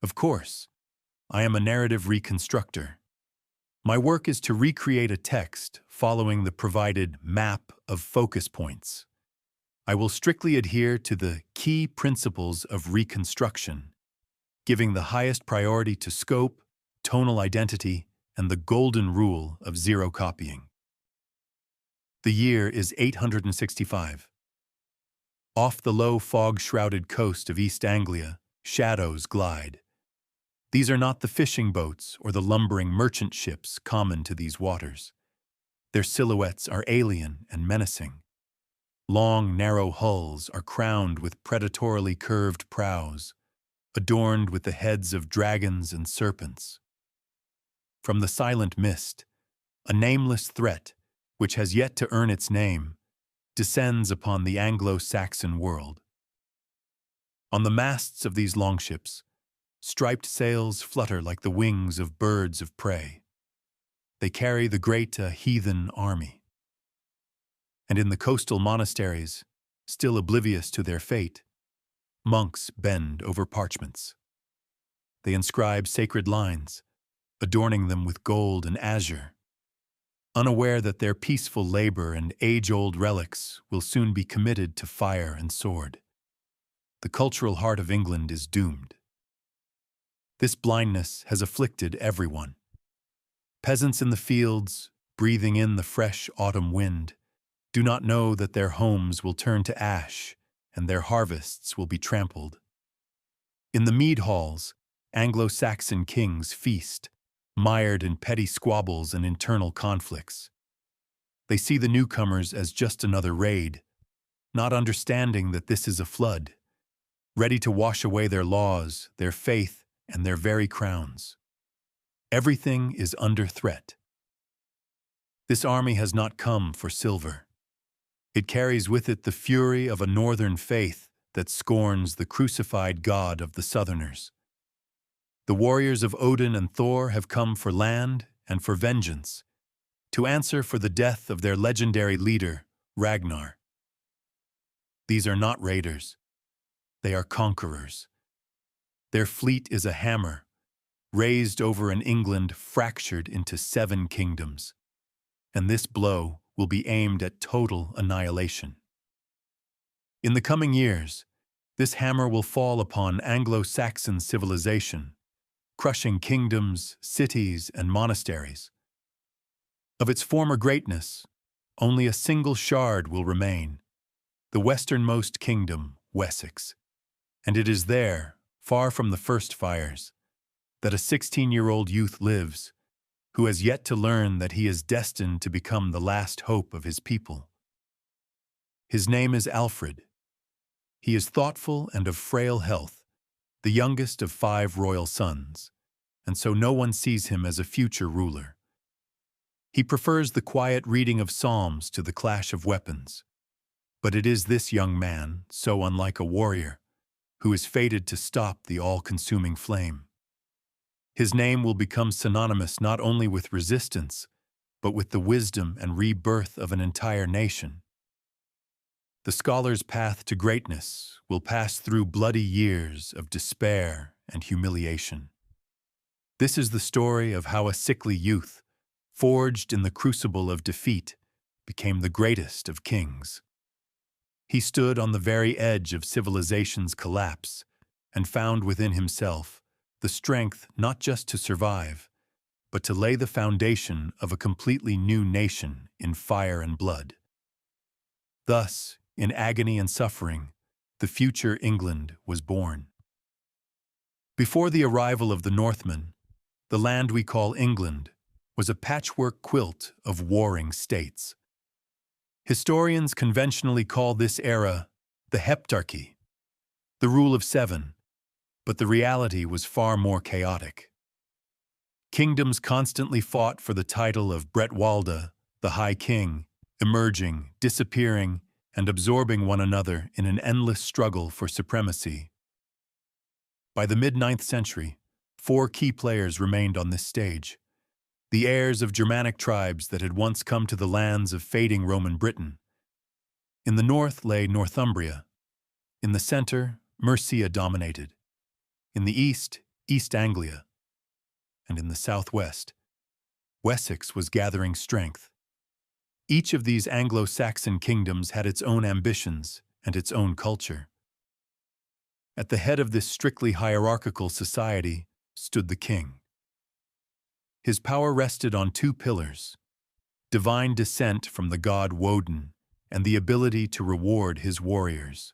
Of course, I am a narrative reconstructor. My work is to recreate a text following the provided map of focus points. I will strictly adhere to the key principles of reconstruction, giving the highest priority to scope, tonal identity, and the golden rule of zero copying. The year is 865. Off the low fog-shrouded coast of East Anglia, shadows glide. These are not the fishing boats or the lumbering merchant ships common to these waters. Their silhouettes are alien and menacing. Long, narrow hulls are crowned with predatorily curved prows, adorned with the heads of dragons and serpents. From the silent mist, a nameless threat, which has yet to earn its name, descends upon the Anglo-Saxon world. On the masts of these longships, striped sails flutter like the wings of birds of prey. They carry the Great Heathen Army. And in the coastal monasteries, still oblivious to their fate, monks bend over parchments. They inscribe sacred lines, adorning them with gold and azure, unaware that their peaceful labor and age-old relics will soon be committed to fire and sword. The cultural heart of England is doomed. This blindness has afflicted everyone. Peasants in the fields, breathing in the fresh autumn wind, do not know that their homes will turn to ash and their harvests will be trampled. In the mead halls, Anglo-Saxon kings feast, mired in petty squabbles and internal conflicts. They see the newcomers as just another raid, not understanding that this is a flood, ready to wash away their laws, their faith, and their very crowns. Everything is under threat. This army has not come for silver. It carries with it the fury of a northern faith that scorns the crucified God of the southerners. The warriors of Odin and Thor have come for land and for vengeance, to answer for the death of their legendary leader, Ragnar. These are not raiders. They are conquerors. Their fleet is a hammer, raised over an England fractured into 7 kingdoms, and this blow will be aimed at total annihilation. In the coming years, this hammer will fall upon Anglo-Saxon civilization, crushing kingdoms, cities, and monasteries. Of its former greatness, only a single shard will remain, the westernmost kingdom, Wessex, and it is there, far from the first fires, that a 16-year-old youth lives, who has yet to learn that he is destined to become the last hope of his people. His name is Alfred. He is thoughtful and of frail health, the youngest of 5 royal sons, and so no one sees him as a future ruler. He prefers the quiet reading of psalms to the clash of weapons. But it is this young man, so unlike a warrior, who is fated to stop the all-consuming flame. His name will become synonymous not only with resistance, but with the wisdom and rebirth of an entire nation. The scholar's path to greatness will pass through bloody years of despair and humiliation. This is the story of how a sickly youth, forged in the crucible of defeat, became the greatest of kings. He stood on the very edge of civilization's collapse and found within himself the strength not just to survive, but to lay the foundation of a completely new nation in fire and blood. Thus, in agony and suffering, the future England was born. Before the arrival of the Northmen, the land we call England was a patchwork quilt of warring states. Historians conventionally call this era the Heptarchy, the rule of 7, but the reality was far more chaotic. Kingdoms constantly fought for the title of Bretwalda, the High King, emerging, disappearing, and absorbing one another in an endless struggle for supremacy. By the mid-9th century, 4 key players remained on this stage. The heirs of Germanic tribes that had once come to the lands of fading Roman Britain. In the north lay Northumbria. In the center, Mercia dominated. In the east, East Anglia, and in the southwest, Wessex was gathering strength. Each of these Anglo-Saxon kingdoms had its own ambitions and its own culture. At the head of this strictly hierarchical society stood the king. His power rested on two pillars: divine descent from the god Woden and the ability to reward his warriors.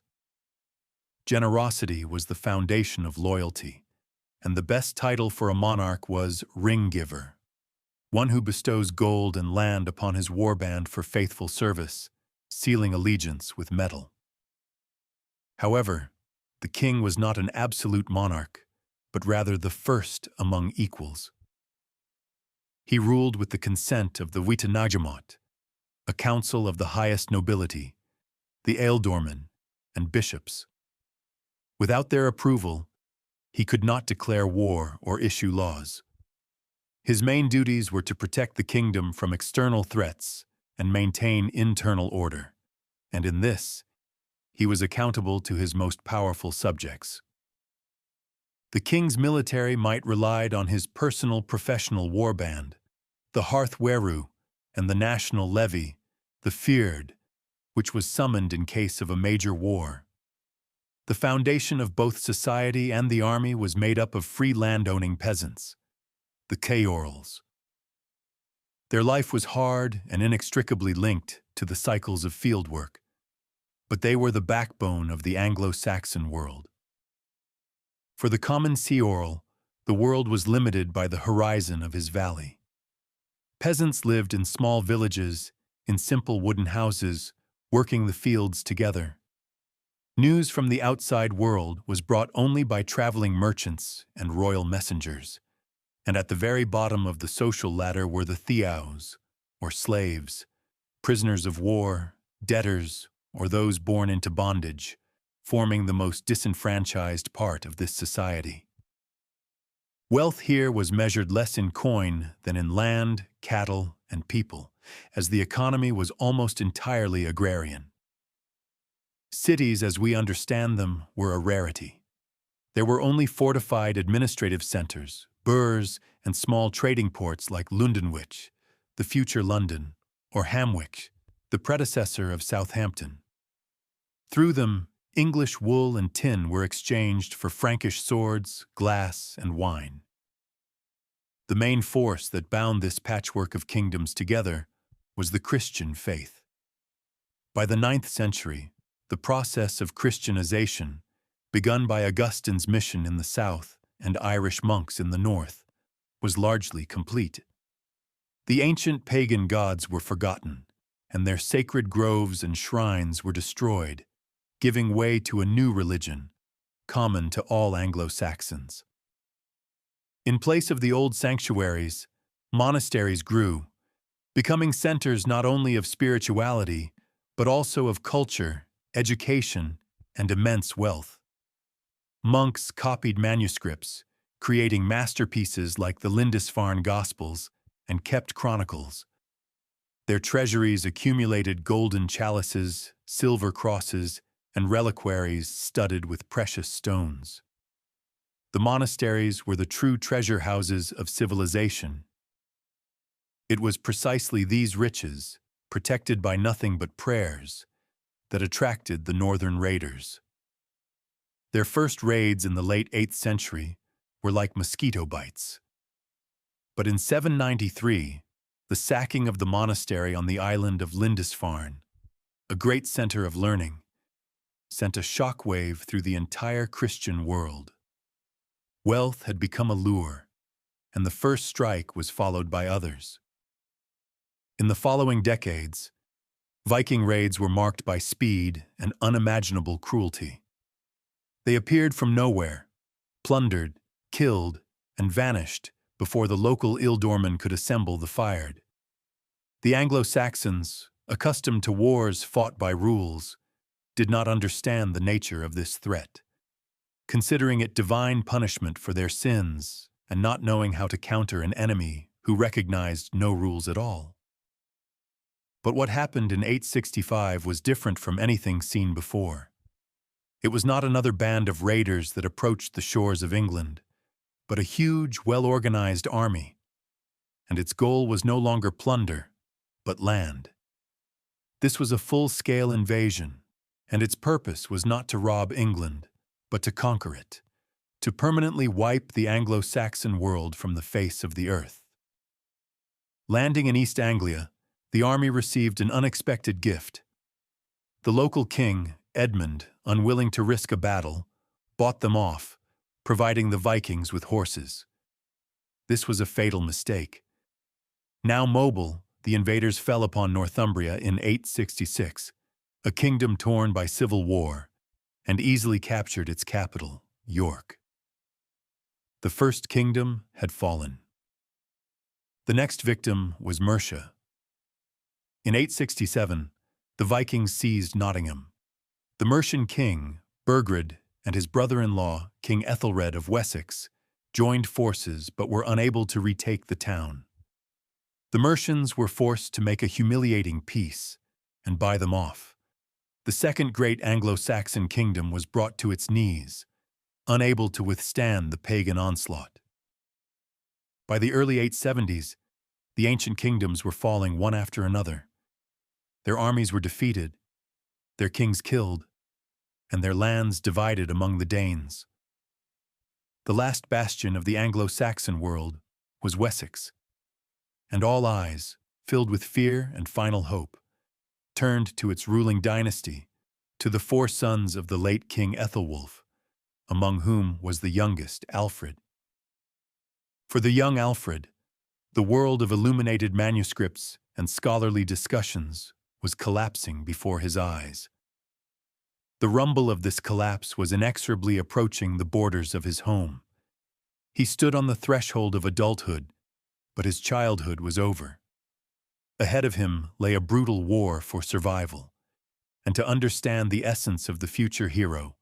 Generosity was the foundation of loyalty, and the best title for a monarch was ring giver, one who bestows gold and land upon his warband for faithful service, sealing allegiance with metal. However, the king was not an absolute monarch, but rather the first among equals. He ruled with the consent of the Witenagemot, a council of the highest nobility, the ealdormen, and bishops. Without their approval, he could not declare war or issue laws. His main duties were to protect the kingdom from external threats and maintain internal order, and in this, he was accountable to his most powerful subjects. The king's military might relied on his personal professional warband, the hearth weru, and the national levy, the fyrd, which was summoned in case of a major war. The foundation of both society and the army was made up of free landowning peasants, the ceorls. Their life was hard and inextricably linked to the cycles of fieldwork, but they were the backbone of the Anglo-Saxon world. For the common ceorl, the world was limited by the horizon of his valley. Peasants lived in small villages, in simple wooden houses, working the fields together. News from the outside world was brought only by traveling merchants and royal messengers, and at the very bottom of the social ladder were the theaus, or slaves, prisoners of war, debtors, or those born into bondage, forming the most disenfranchised part of this society. Wealth here was measured less in coin than in land, cattle, and people, as the economy was almost entirely agrarian. Cities, as we understand them, were a rarity. There were only fortified administrative centers, burhs, and small trading ports like Lundenwich, the future London, or Hamwich, the predecessor of Southampton. Through them, English wool and tin were exchanged for Frankish swords, glass, and wine. The main force that bound this patchwork of kingdoms together was the Christian faith. By the 9th century, the process of Christianization, begun by Augustine's mission in the south and Irish monks in the north, was largely complete. The ancient pagan gods were forgotten, and their sacred groves and shrines were destroyed, giving way to a new religion, common to all Anglo-Saxons. In place of the old sanctuaries, monasteries grew, becoming centers not only of spirituality, but also of culture, education, and immense wealth. Monks copied manuscripts, creating masterpieces like the Lindisfarne Gospels and kept chronicles. Their treasuries accumulated golden chalices, silver crosses, and reliquaries studded with precious stones. The monasteries were the true treasure houses of civilization. It was precisely these riches, protected by nothing but prayers, that attracted the northern raiders. Their first raids in the late 8th century were like mosquito bites. But in 793, the sacking of the monastery on the island of Lindisfarne, a great center of learning, sent a shockwave through the entire Christian world. Wealth had become a lure, and the first strike was followed by others. In the following decades, Viking raids were marked by speed and unimaginable cruelty. They appeared from nowhere, plundered, killed, and vanished before the local ealdormen could assemble the fired. The Anglo-Saxons, accustomed to wars fought by rules, did not understand the nature of this threat, considering it divine punishment for their sins and not knowing how to counter an enemy who recognized no rules at all. But what happened in 865 was different from anything seen before. It was not another band of raiders that approached the shores of England, but a huge, well-organized army, and its goal was no longer plunder, but land. This was a full-scale invasion, and its purpose was not to rob England, but to conquer it, to permanently wipe the Anglo-Saxon world from the face of the earth. Landing in East Anglia, the army received an unexpected gift. The local king, Edmund, unwilling to risk a battle, bought them off, providing the Vikings with horses. This was a fatal mistake. Now mobile, the invaders fell upon Northumbria in 866, a kingdom torn by civil war, and easily captured its capital, York. The first kingdom had fallen. The next victim was Mercia. In 867, the Vikings seized Nottingham. The Mercian king, Burgred, and his brother-in-law, King Ethelred of Wessex, joined forces but were unable to retake the town. The Mercians were forced to make a humiliating peace and buy them off. The second great Anglo-Saxon kingdom was brought to its knees, unable to withstand the pagan onslaught. By the early 870s, the ancient kingdoms were falling one after another. Their armies were defeated, their kings killed, and their lands divided among the Danes. The last bastion of the Anglo-Saxon world was Wessex, and all eyes, filled with fear and final hope, turned to its ruling dynasty, to the four sons of the late King Ethelwulf, among whom was the youngest, Alfred. For the young Alfred, the world of illuminated manuscripts and scholarly discussions was collapsing before his eyes. The rumble of this collapse was inexorably approaching the borders of his home. He stood on the threshold of adulthood, but his childhood was over. Ahead of him lay a brutal war for survival, and to understand the essence of the future hero,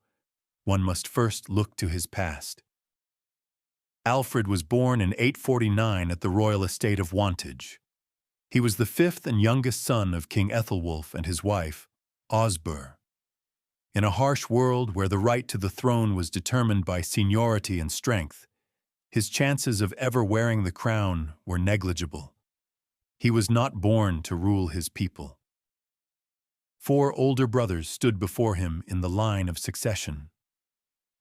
one must first look to his past. Alfred was born in 849 at the royal estate of Wantage. He was the fifth and youngest son of King Ethelwulf and his wife, Osburh. In a harsh world where the right to the throne was determined by seniority and strength, his chances of ever wearing the crown were negligible. He was not born to rule his people. Four older brothers stood before him in the line of succession.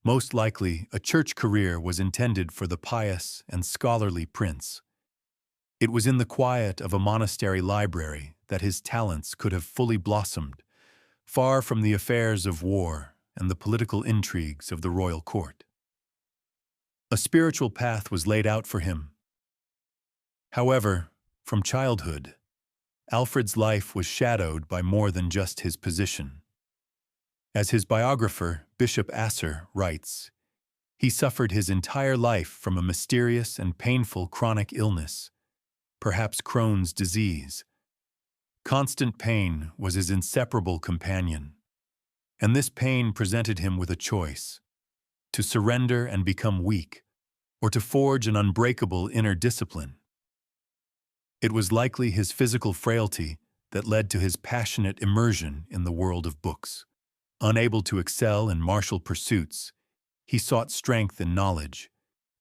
Most likely, a church career was intended for the pious and scholarly prince. It was in the quiet of a monastery library that his talents could have fully blossomed, far from the affairs of war and the political intrigues of the royal court. A spiritual path was laid out for him. However, from childhood, Alfred's life was shadowed by more than just his position. As his biographer, Bishop Asser, writes, he suffered his entire life from a mysterious and painful chronic illness, perhaps Crohn's disease. Constant pain was his inseparable companion, and this pain presented him with a choice: to surrender and become weak, or to forge an unbreakable inner discipline. It was likely his physical frailty that led to his passionate immersion in the world of books. Unable to excel in martial pursuits, he sought strength in knowledge,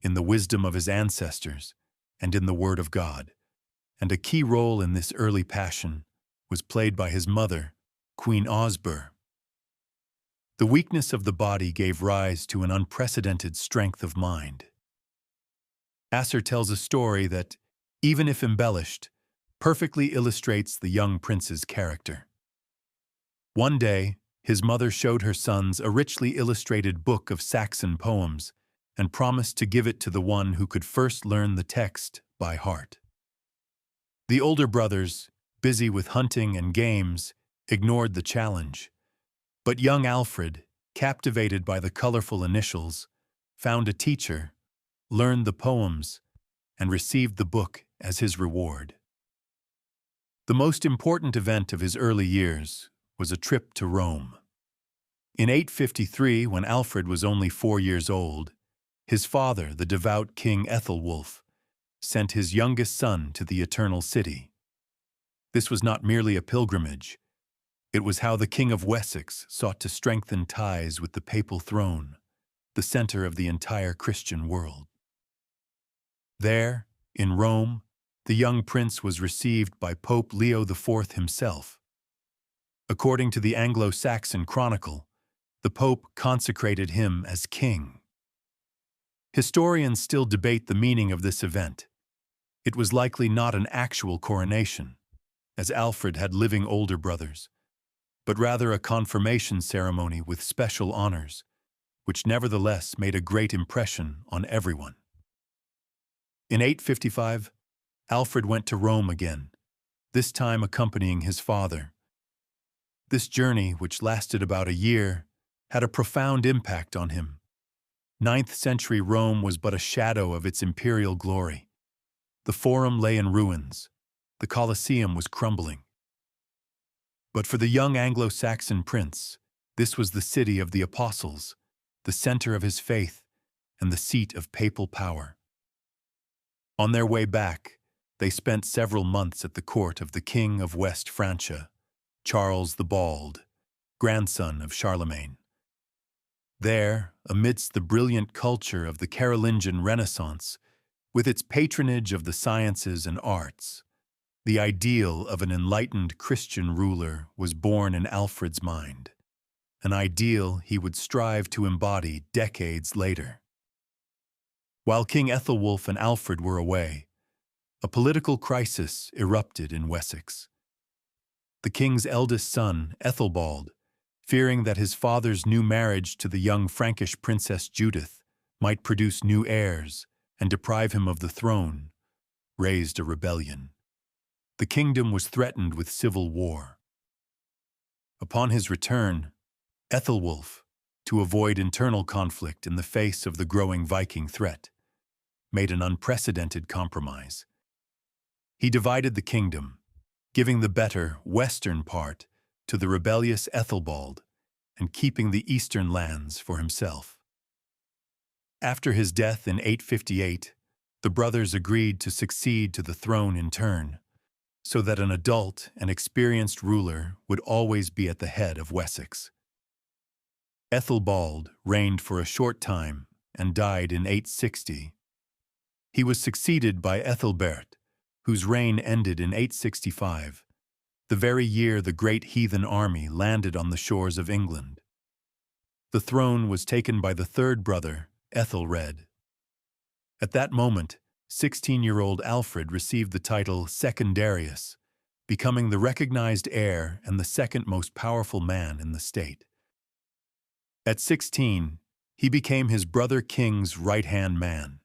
in the wisdom of his ancestors, and in the Word of God. And a key role in this early passion was played by his mother, Queen Osburh. The weakness of the body gave rise to an unprecedented strength of mind. Asser tells a story that, even if embellished, perfectly illustrates the young prince's character. One day, his mother showed her sons a richly illustrated book of Saxon poems and promised to give it to the one who could first learn the text by heart. The older brothers, busy with hunting and games, ignored the challenge. But young Alfred, captivated by the colorful initials, found a teacher, learned the poems, and received the book as his reward. The most important event of his early years was a trip to Rome. In 853, when Alfred was only 4 years old, his father, the devout King Ethelwulf, sent his youngest son to the Eternal City. This was not merely a pilgrimage. It was how the King of Wessex sought to strengthen ties with the papal throne, the center of the entire Christian world. There, in Rome, the young prince was received by Pope Leo IV himself. According to the Anglo-Saxon Chronicle, the Pope consecrated him as king. Historians still debate the meaning of this event. It was likely not an actual coronation, as Alfred had living older brothers, but rather a confirmation ceremony with special honors, which nevertheless made a great impression on everyone. In 855, Alfred went to Rome again, this time accompanying his father. This journey, which lasted about a year, had a profound impact on him. 9th century Rome was but a shadow of its imperial glory. The Forum lay in ruins. The Colosseum was crumbling. But for the young Anglo-Saxon prince, this was the city of the apostles, the center of his faith, and the seat of papal power. On their way back, they spent several months at the court of the King of West Francia, Charles the Bald, grandson of Charlemagne. There, amidst the brilliant culture of the Carolingian Renaissance, with its patronage of the sciences and arts, the ideal of an enlightened Christian ruler was born in Alfred's mind, an ideal he would strive to embody decades later. While King Ethelwulf and Alfred were away, a political crisis erupted in Wessex. The king's eldest son, Ethelbald, fearing that his father's new marriage to the young Frankish princess Judith might produce new heirs and deprive him of the throne, raised a rebellion. The kingdom was threatened with civil war. Upon his return, Ethelwulf, to avoid internal conflict in the face of the growing Viking threat, made an unprecedented compromise. He divided the kingdom, giving the better western part to the rebellious Ethelbald and keeping the eastern lands for himself. After his death in 858, the brothers agreed to succeed to the throne in turn, so that an adult and experienced ruler would always be at the head of Wessex. Ethelbald reigned for a short time and died in 860. He was succeeded by Ethelbert, whose reign ended in 865, the very year the Great Heathen Army landed on the shores of England. The throne was taken by the third brother, Ethelred. At that moment, 16-year-old Alfred received the title Secundarius, becoming the recognized heir and the second most powerful man in the state. At 16, he became his brother king's right-hand man.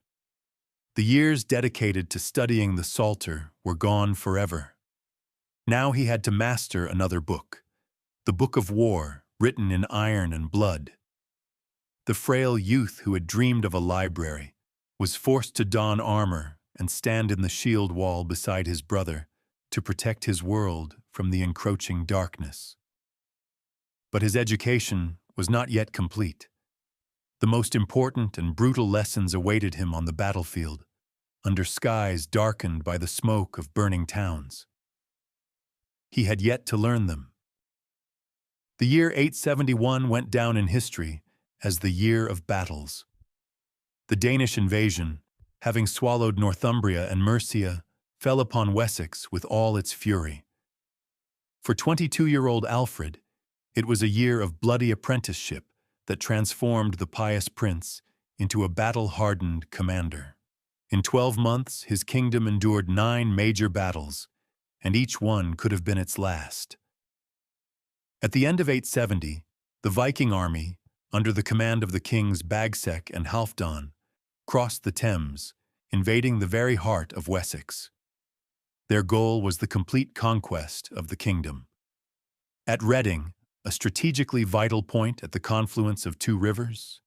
The years dedicated to studying the Psalter were gone forever. Now he had to master another book, the Book of War, written in iron and blood. The frail youth who had dreamed of a library was forced to don armor and stand in the shield wall beside his brother to protect his world from the encroaching darkness. But his education was not yet complete. The most important and brutal lessons awaited him on the battlefield, under skies darkened by the smoke of burning towns. He had yet to learn them. The year 871 went down in history as the year of battles. The Danish invasion, having swallowed Northumbria and Mercia, fell upon Wessex with all its fury. For 22-year-old Alfred, it was a year of bloody apprenticeship that transformed the pious prince into a battle-hardened commander. In 12 months, his kingdom endured 9 major battles, and each one could have been its last. At the end of 870, the Viking army, under the command of the kings Bagsec and Halfdan, crossed the Thames, invading the very heart of Wessex. Their goal was the complete conquest of the kingdom. At Reading, a strategically vital point at the confluence of 2 rivers,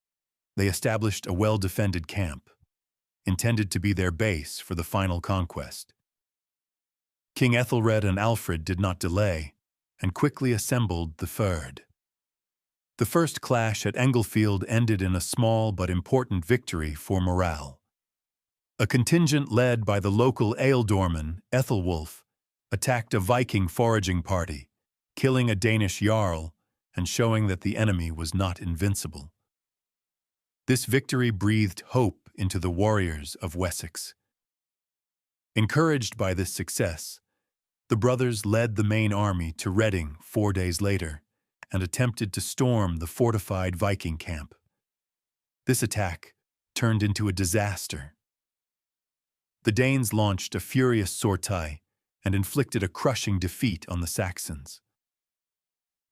they established a well-defended camp, intended to be their base for the final conquest. King Ethelred and Alfred did not delay, and quickly assembled the Fyrd. The first clash at Englefield ended in a small but important victory for morale. A contingent led by the local ealdorman, Ethelwulf, attacked a Viking foraging party, killing a Danish jarl and showing that the enemy was not invincible. This victory breathed hope into the warriors of Wessex, Encouraged by this success, the brothers led the main army to Reading 4 days later and attempted to storm the fortified Viking camp. This attack turned into a disaster. The Danes launched a furious sortie and inflicted a crushing defeat on the Saxons.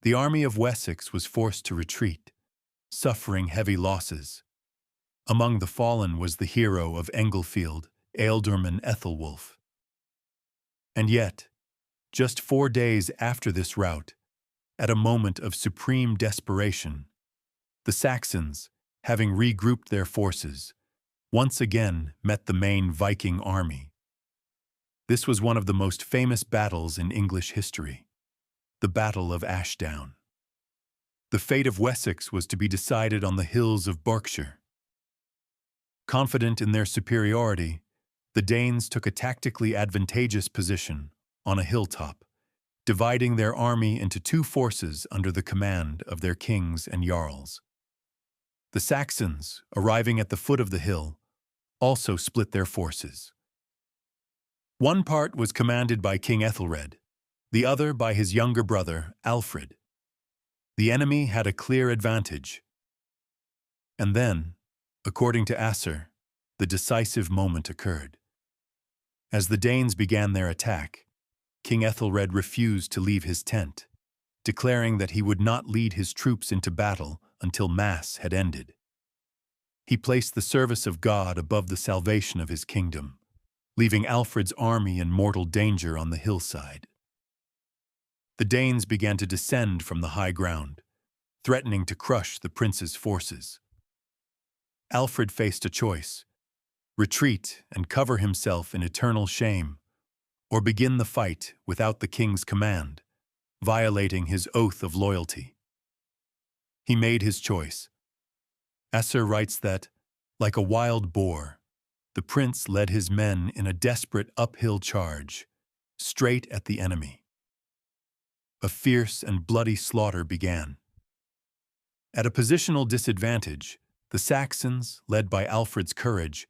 The army of Wessex was forced to retreat, suffering heavy losses. Among the fallen was the hero of Englefield, Ealdorman Ethelwulf. And yet, just 4 days after this rout, at a moment of supreme desperation, the Saxons, having regrouped their forces, once again met the main Viking army. This was one of the most famous battles in English history, the Battle of Ashdown. The fate of Wessex was to be decided on the hills of Berkshire. Confident in their superiority, the Danes took a tactically advantageous position on a hilltop, dividing their army into 2 forces under the command of their kings and jarls. The Saxons, arriving at the foot of the hill, also split their forces. One part was commanded by King Ethelred, the other by his younger brother, Alfred. The enemy had a clear advantage. And then, according to Asser, the decisive moment occurred. As the Danes began their attack, King Ethelred refused to leave his tent, declaring that he would not lead his troops into battle until Mass had ended. He placed the service of God above the salvation of his kingdom, leaving Alfred's army in mortal danger on the hillside. The Danes began to descend from the high ground, threatening to crush the prince's forces. Alfred faced a choice: retreat and cover himself in eternal shame, or begin the fight without the king's command, violating his oath of loyalty. He made his choice. Asser writes that, like a wild boar, the prince led his men in a desperate uphill charge, straight at the enemy. A fierce and bloody slaughter began. At a positional disadvantage, the Saxons, led by Alfred's courage,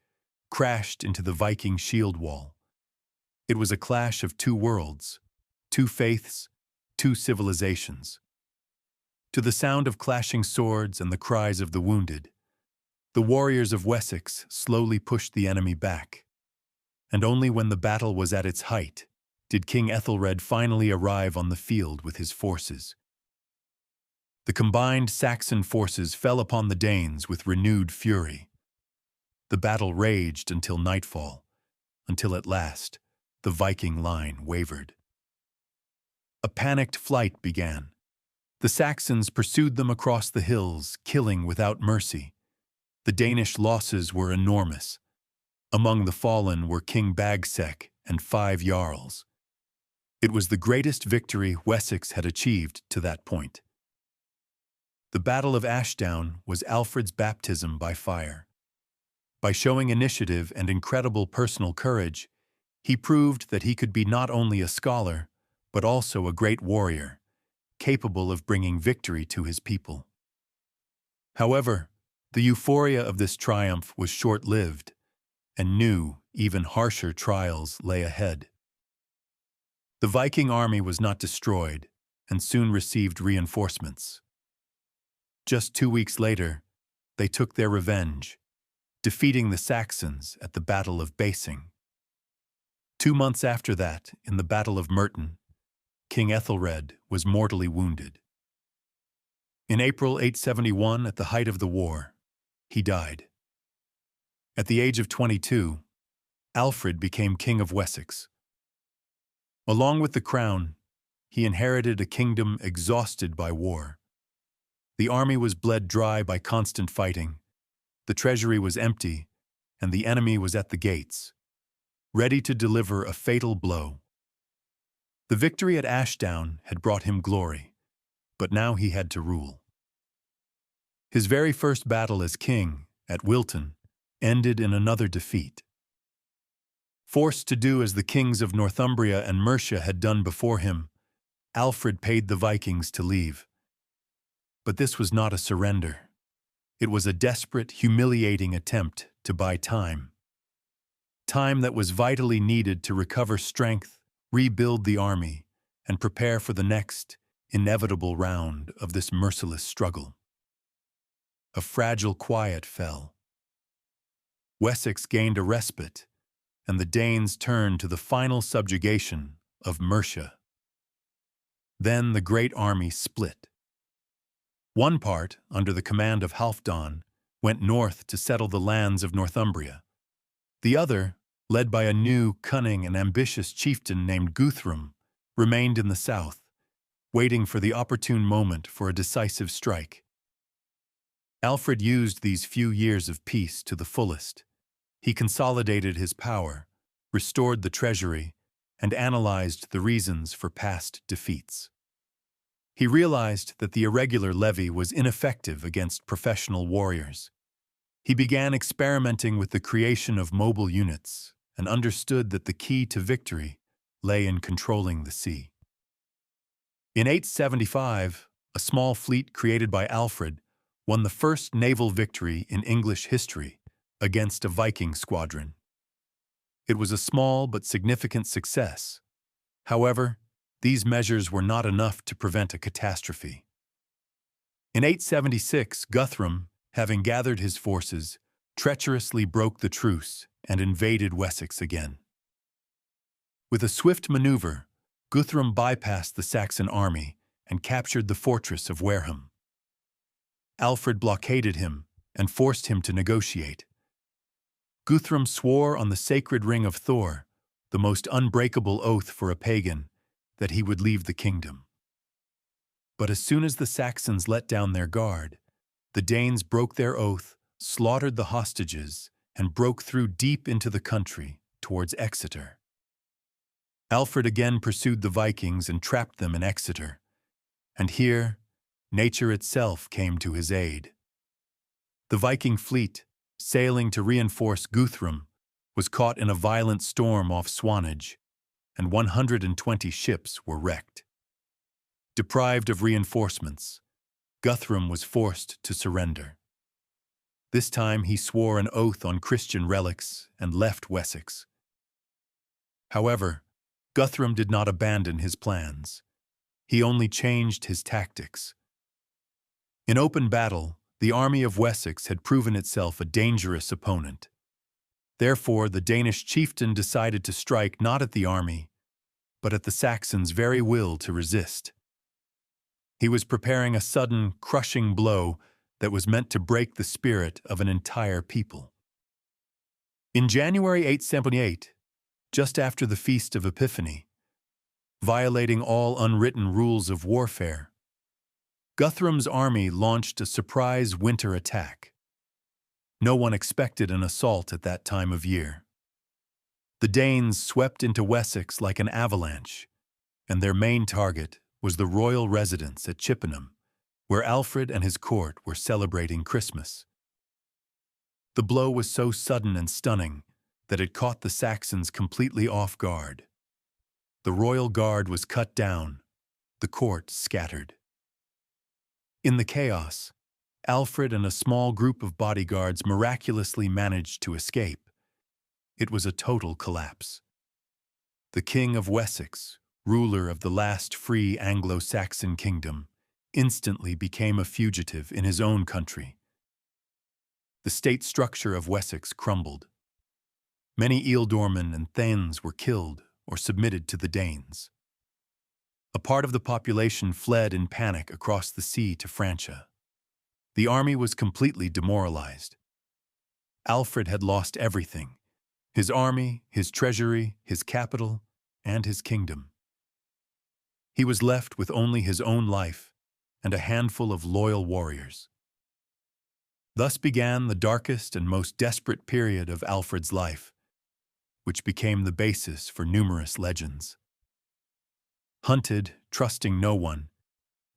crashed into the Viking shield wall. It was a clash of 2 worlds, 2 faiths, 2 civilizations. To the sound of clashing swords and the cries of the wounded, the warriors of Wessex slowly pushed the enemy back. And only when the battle was at its height did King Ethelred finally arrive on the field with his forces. The combined Saxon forces fell upon the Danes with renewed fury. The battle raged until nightfall, until at last the Viking line wavered. A panicked flight began. The Saxons pursued them across the hills, killing without mercy. The Danish losses were enormous. Among the fallen were King Bagsec and 5 jarls. It was the greatest victory Wessex had achieved to that point. The Battle of Ashdown was Alfred's baptism by fire. By showing initiative and incredible personal courage, he proved that he could be not only a scholar, but also a great warrior, capable of bringing victory to his people. However, the euphoria of this triumph was short-lived, and new, even harsher trials lay ahead. The Viking army was not destroyed, and soon received reinforcements. Just 2 weeks later, they took their revenge, defeating the Saxons at the Battle of Basing. 2 months after that, in the Battle of Merton, King Ethelred was mortally wounded. In April 871, at the height of the war, he died. At the age of 22, Alfred became King of Wessex. Along with the crown, he inherited a kingdom exhausted by war. The army was bled dry by constant fighting, the treasury was empty, and the enemy was at the gates, ready to deliver a fatal blow. The victory at Ashdown had brought him glory, but now he had to rule. His very first battle as king, at Wilton, ended in another defeat. Forced to do as the kings of Northumbria and Mercia had done before him, Alfred paid the Vikings to leave. But this was not a surrender. It was a desperate, humiliating attempt to buy time. time that was vitally needed to recover strength, rebuild the army, and prepare for the next inevitable round of this merciless struggle. A fragile quiet fell. Wessex gained a respite, and the Danes turned to the final subjugation of Mercia. Then the great army split. One part, under the command of Halfdan, went north to settle the lands of Northumbria. The other, led by a new, cunning, and ambitious chieftain named Guthrum, remained in the south, waiting for the opportune moment for a decisive strike. Alfred used these few years of peace to the fullest. He consolidated his power, restored the treasury, and analyzed the reasons for past defeats. He realized that the irregular levy was ineffective against professional warriors. He began experimenting with the creation of mobile units and understood that the key to victory lay in controlling the sea. In 875, a small fleet created by Alfred won the first naval victory in English history against a Viking squadron. It was a small but significant success. However, these measures were not enough to prevent a catastrophe. In 876, Guthrum, having gathered his forces, treacherously broke the truce and invaded Wessex again. With a swift maneuver, Guthrum bypassed the Saxon army and captured the fortress of Wareham. Alfred blockaded him and forced him to negotiate. Guthrum swore on the sacred ring of Thor, the most unbreakable oath for a pagan, that he would leave the kingdom. But as soon as the Saxons let down their guard, the Danes broke their oath, slaughtered the hostages, and broke through deep into the country towards Exeter. Alfred again pursued the Vikings and trapped them in Exeter, and here, nature itself came to his aid. The Viking fleet, sailing to reinforce Guthrum, was caught in a violent storm off Swanage, and 120 ships were wrecked. Deprived of reinforcements, Guthrum was forced to surrender. This time he swore an oath on Christian relics and left Wessex. However, Guthrum did not abandon his plans. He only changed his tactics. In open battle, the army of Wessex had proven itself a dangerous opponent. Therefore, the Danish chieftain decided to strike not at the army, but at the Saxons' very will to resist. He was preparing a sudden, crushing blow that was meant to break the spirit of an entire people. In January 878, just after the Feast of Epiphany, violating all unwritten rules of warfare, Guthrum's army launched a surprise winter attack. No one expected an assault at that time of year. The Danes swept into Wessex like an avalanche, and their main target was the royal residence at Chippenham, where Alfred and his court were celebrating Christmas. The blow was so sudden and stunning that it caught the Saxons completely off guard. The royal guard was cut down, the court scattered. In the chaos, Alfred and a small group of bodyguards miraculously managed to escape. It was a total collapse. The King of Wessex, ruler of the last free Anglo-Saxon kingdom, instantly became a fugitive in his own country. The state structure of Wessex crumbled. Many ealdormen and thanes were killed or submitted to the Danes. A part of the population fled in panic across the sea to Francia. The army was completely demoralized. Alfred had lost everything: his army, his treasury, his capital, and his kingdom. He was left with only his own life and a handful of loyal warriors. Thus began the darkest and most desperate period of Alfred's life, which became the basis for numerous legends. Hunted, trusting no one,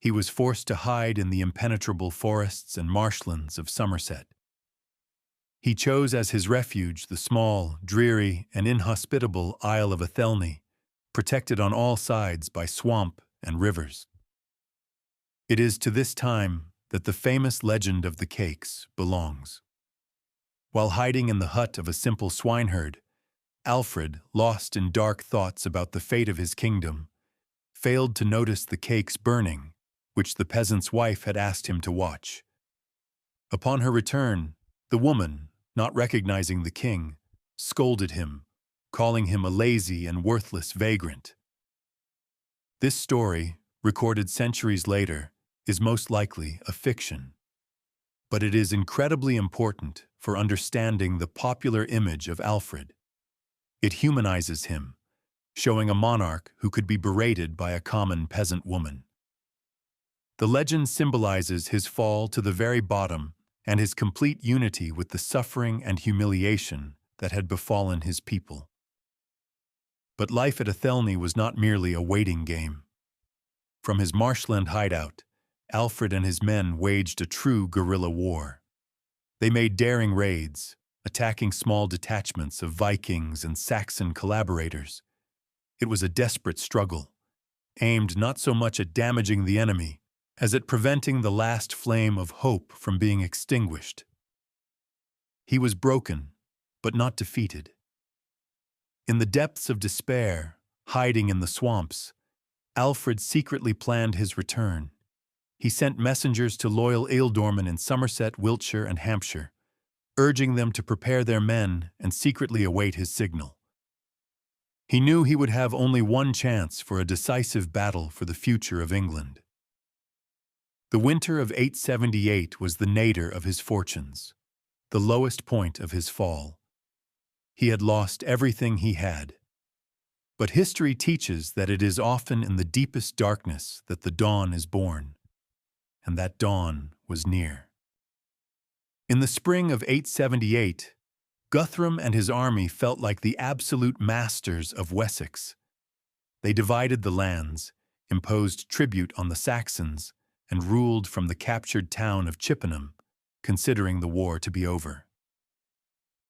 he was forced to hide in the impenetrable forests and marshlands of Somerset. He chose as his refuge the small, dreary, and inhospitable Isle of Athelney, protected on all sides by swamp and rivers. It is to this time that the famous legend of the cakes belongs. While hiding in the hut of a simple swineherd, Alfred, lost in dark thoughts about the fate of his kingdom, failed to notice the cakes burning, which the peasant's wife had asked him to watch. Upon her return, the woman, not recognizing the king, scolded him, calling him a lazy and worthless vagrant. This story, recorded centuries later, is most likely a fiction. But it is incredibly important for understanding the popular image of Alfred. It humanizes him, showing a monarch who could be berated by a common peasant woman. The legend symbolizes his fall to the very bottom and his complete unity with the suffering and humiliation that had befallen his people. But life at Athelney was not merely a waiting game. From his marshland hideout, Alfred and his men waged a true guerrilla war. They made daring raids, attacking small detachments of Vikings and Saxon collaborators. It was a desperate struggle, aimed not so much at damaging the enemy as at preventing the last flame of hope from being extinguished. He was broken, but not defeated. In the depths of despair, hiding in the swamps, Alfred secretly planned his return. He sent messengers to loyal ealdormen in Somerset, Wiltshire, and Hampshire, urging them to prepare their men and secretly await his signal. He knew he would have only one chance for a decisive battle for the future of England. The winter of 878 was the nadir of his fortunes, the lowest point of his fall. He had lost everything he had. But history teaches that it is often in the deepest darkness that the dawn is born, and that dawn was near. In the spring of 878, Guthrum and his army felt like the absolute masters of Wessex. They divided the lands, imposed tribute on the Saxons, and ruled from the captured town of Chippenham, considering the war to be over.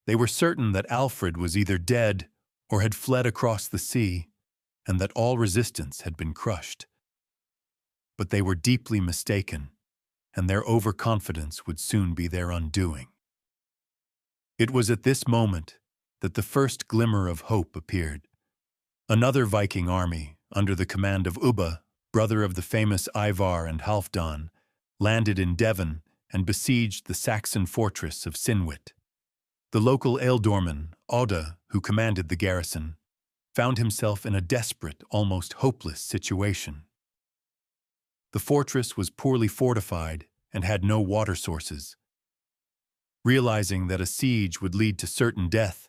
They were certain that Alfred was either dead or had fled across the sea, and that all resistance had been crushed. But they were deeply mistaken, and their overconfidence would soon be their undoing. It was at this moment that the first glimmer of hope appeared. Another Viking army, under the command of Ubba, brother of the famous Ivar and Halfdan, landed in Devon and besieged the Saxon fortress of Sinwit. The local ealdorman, Odda, who commanded the garrison, found himself in a desperate, almost hopeless situation. The fortress was poorly fortified and had no water sources. Realizing that a siege would lead to certain death,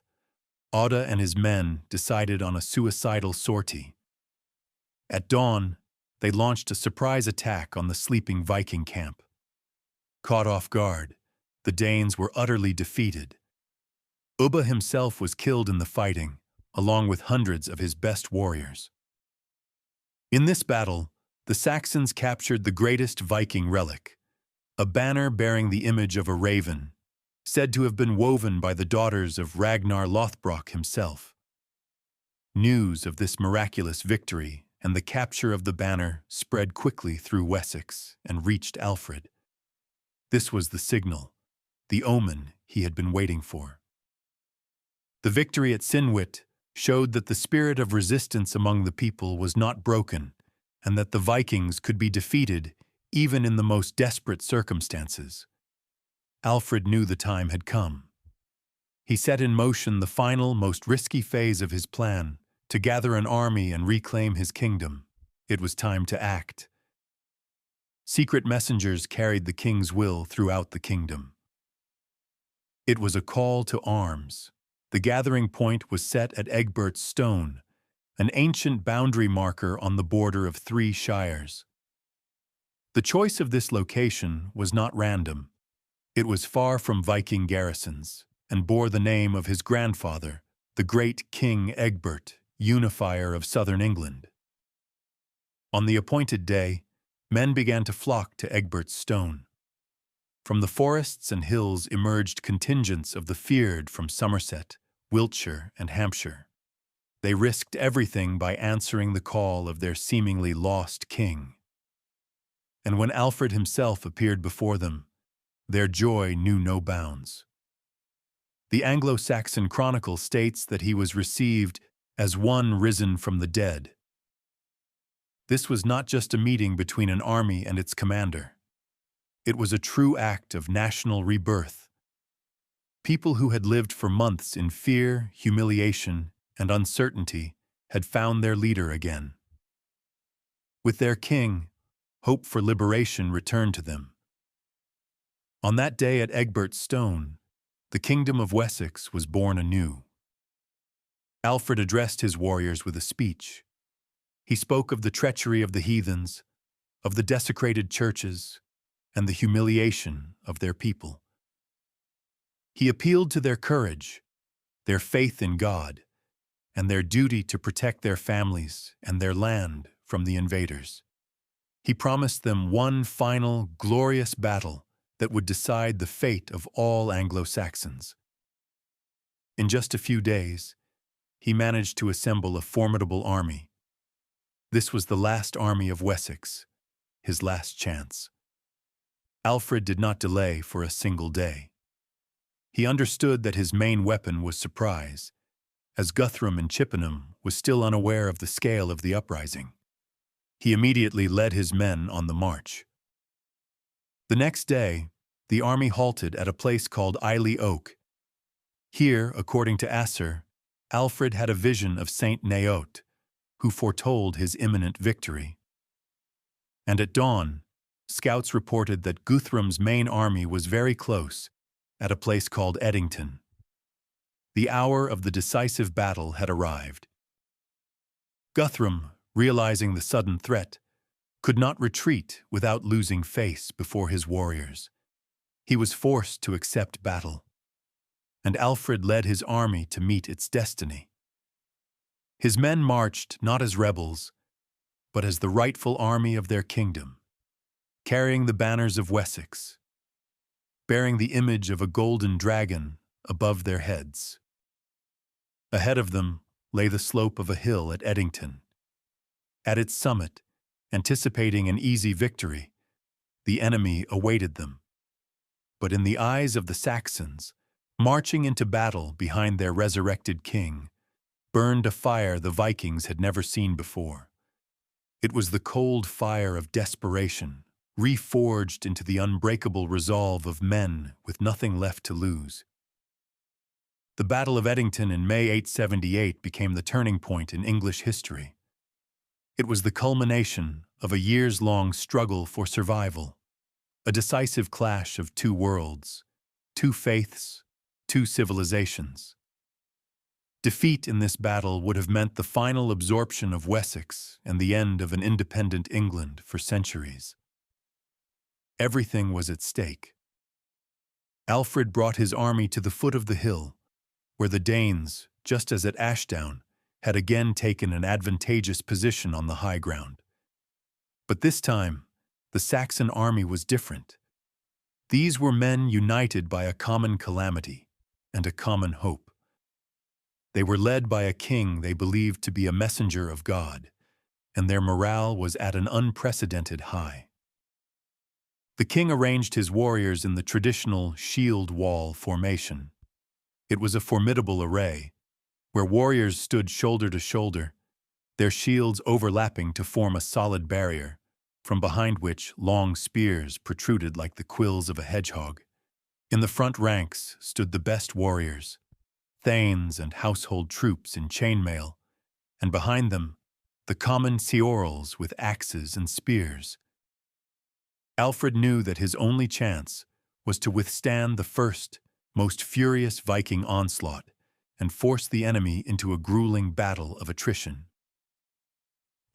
Odda and his men decided on a suicidal sortie. At dawn, they launched a surprise attack on the sleeping Viking camp. Caught off guard, the Danes were utterly defeated. Ubba himself was killed in the fighting, along with hundreds of his best warriors. In this battle, the Saxons captured the greatest Viking relic, a banner bearing the image of a raven, said to have been woven by the daughters of Ragnar Lothbrok himself. News of this miraculous victory and the capture of the banner spread quickly through Wessex and reached Alfred. This was the signal, the omen he had been waiting for. The victory at Sinwit showed that the spirit of resistance among the people was not broken, and that the Vikings could be defeated even in the most desperate circumstances. Alfred knew the time had come. He set in motion the final, most risky phase of his plan, to gather an army and reclaim his kingdom. It was time to act. Secret messengers carried the king's will throughout the kingdom. It was a call to arms. The gathering point was set at Egbert's Stone, an ancient boundary marker on the border of 3 shires. The choice of this location was not random. It was far from Viking garrisons, and bore the name of his grandfather, the great King Egbert, unifier of southern England. On the appointed day, men began to flock to Egbert's Stone. From the forests and hills emerged contingents of the feared from Somerset, Wiltshire, and Hampshire. They risked everything by answering the call of their seemingly lost king. And when Alfred himself appeared before them, their joy knew no bounds. The Anglo-Saxon Chronicle states that he was received as one risen from the dead. This was not just a meeting between an army and its commander. It was a true act of national rebirth. People who had lived for months in fear, humiliation, and uncertainty had found their leader again. With their king, hope for liberation returned to them. On that day at Egbert's Stone, the kingdom of Wessex was born anew. Alfred addressed his warriors with a speech. He spoke of the treachery of the heathens, of the desecrated churches, and the humiliation of their people. He appealed to their courage, their faith in God, and their duty to protect their families and their land from the invaders. He promised them one final, glorious battle that would decide the fate of all Anglo-Saxons. In just a few days, he managed to assemble a formidable army. This was the last army of Wessex, his last chance. Alfred did not delay for a single day. He understood that his main weapon was surprise, as Guthrum in Chippenham was still unaware of the scale of the uprising. He immediately led his men on the march. The next day, the army halted at a place called Ely Oak. Here, according to Asser, Alfred had a vision of Saint Neot, who foretold his imminent victory. And at dawn, scouts reported that Guthrum's main army was very close, at a place called Edington. The hour of the decisive battle had arrived. Guthrum, realizing the sudden threat, could not retreat without losing face before his warriors. He was forced to accept battle, and Alfred led his army to meet its destiny. His men marched not as rebels, but as the rightful army of their kingdom, carrying the banners of Wessex, bearing the image of a golden dragon above their heads. Ahead of them lay the slope of a hill at Edington. At its summit, anticipating an easy victory, the enemy awaited them. But in the eyes of the Saxons, marching into battle behind their resurrected king, burned a fire the Vikings had never seen before. It was the cold fire of desperation, reforged into the unbreakable resolve of men with nothing left to lose. The Battle of Edington in May 878 became the turning point in English history. It was the culmination of a years-long struggle for survival, a decisive clash of two worlds, two faiths, two civilizations. Defeat in this battle would have meant the final absorption of Wessex and the end of an independent England for centuries. Everything was at stake. Alfred brought his army to the foot of the hill, where the Danes, just as at Ashdown, had again taken an advantageous position on the high ground. But this time, the Saxon army was different. These were men united by a common calamity and a common hope. They were led by a king they believed to be a messenger of God, and their morale was at an unprecedented high. The king arranged his warriors in the traditional shield wall formation. It was a formidable array, where warriors stood shoulder to shoulder, their shields overlapping to form a solid barrier, from behind which long spears protruded like the quills of a hedgehog. In the front ranks stood the best warriors, thanes and household troops in chainmail, and behind them, the common ceorls with axes and spears. Alfred knew that his only chance was to withstand the first, most furious Viking onslaught and force the enemy into a grueling battle of attrition.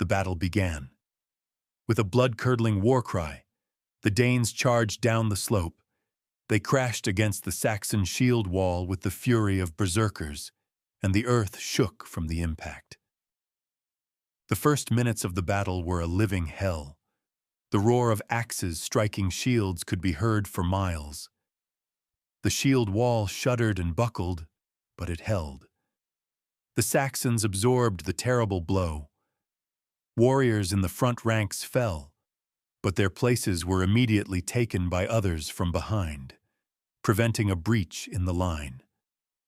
The battle began. With a blood-curdling war cry, the Danes charged down the slope. They crashed against the Saxon shield wall with the fury of berserkers, and the earth shook from the impact. The first minutes of the battle were a living hell. The roar of axes striking shields could be heard for miles. The shield wall shuddered and buckled, but it held. The Saxons absorbed the terrible blow. Warriors in the front ranks fell, but their places were immediately taken by others from behind, preventing a breach in the line.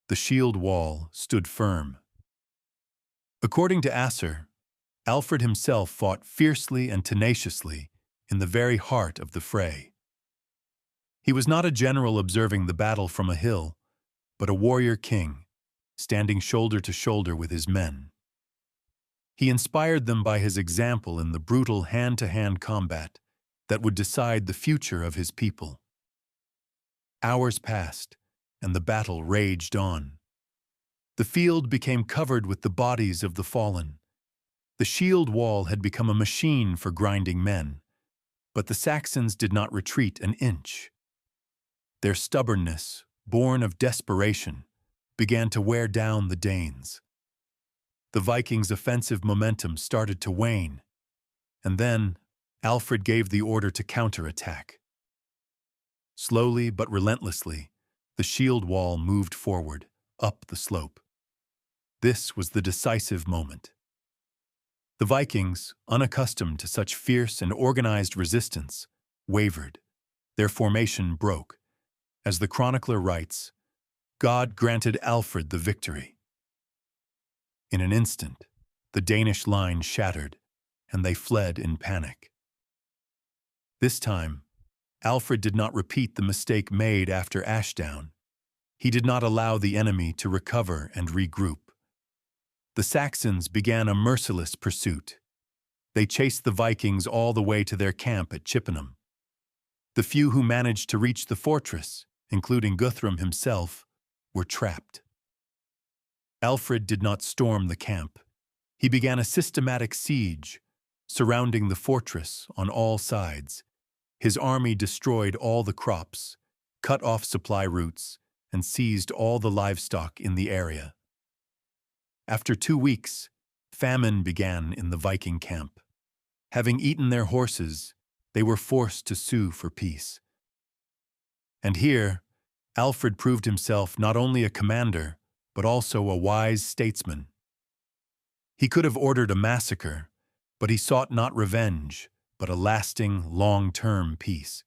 the shield wall stood firm. According to Asser, Alfred himself fought fiercely and tenaciously in the very heart of the fray. He was not a general observing the battle from a hill, but a warrior king, standing shoulder to shoulder with his men. He inspired them by his example in the brutal hand-to-hand combat that would decide the future of his people. Hours passed, and the battle raged on. The field became covered with the bodies of the fallen. The shield wall had become a machine for grinding men, but the Saxons did not retreat an inch. Their stubbornness, born of desperation, began to wear down the Danes. The Vikings' offensive momentum started to wane, and then Alfred gave the order to counterattack. Slowly but relentlessly, the shield wall moved forward, up the slope. This was the decisive moment. The Vikings, unaccustomed to such fierce and organized resistance, wavered. Their formation broke. As the chronicler writes, God granted Alfred the victory. In an instant, the Danish line shattered, and they fled in panic. This time, Alfred did not repeat the mistake made after Ashdown. He did not allow the enemy to recover and regroup. The Saxons began a merciless pursuit. They chased the Vikings all the way to their camp at Chippenham. The few who managed to reach the fortress, including Guthrum himself, were trapped. Alfred did not storm the camp. He began a systematic siege, surrounding the fortress on all sides. His army destroyed all the crops, cut off supply routes, and seized all the livestock in the area. After 2 weeks, famine began in the Viking camp. Having eaten their horses, they were forced to sue for peace. And here, Alfred proved himself not only a commander, but also a wise statesman. He could have ordered a massacre, but he sought not revenge, but a lasting, long-term peace.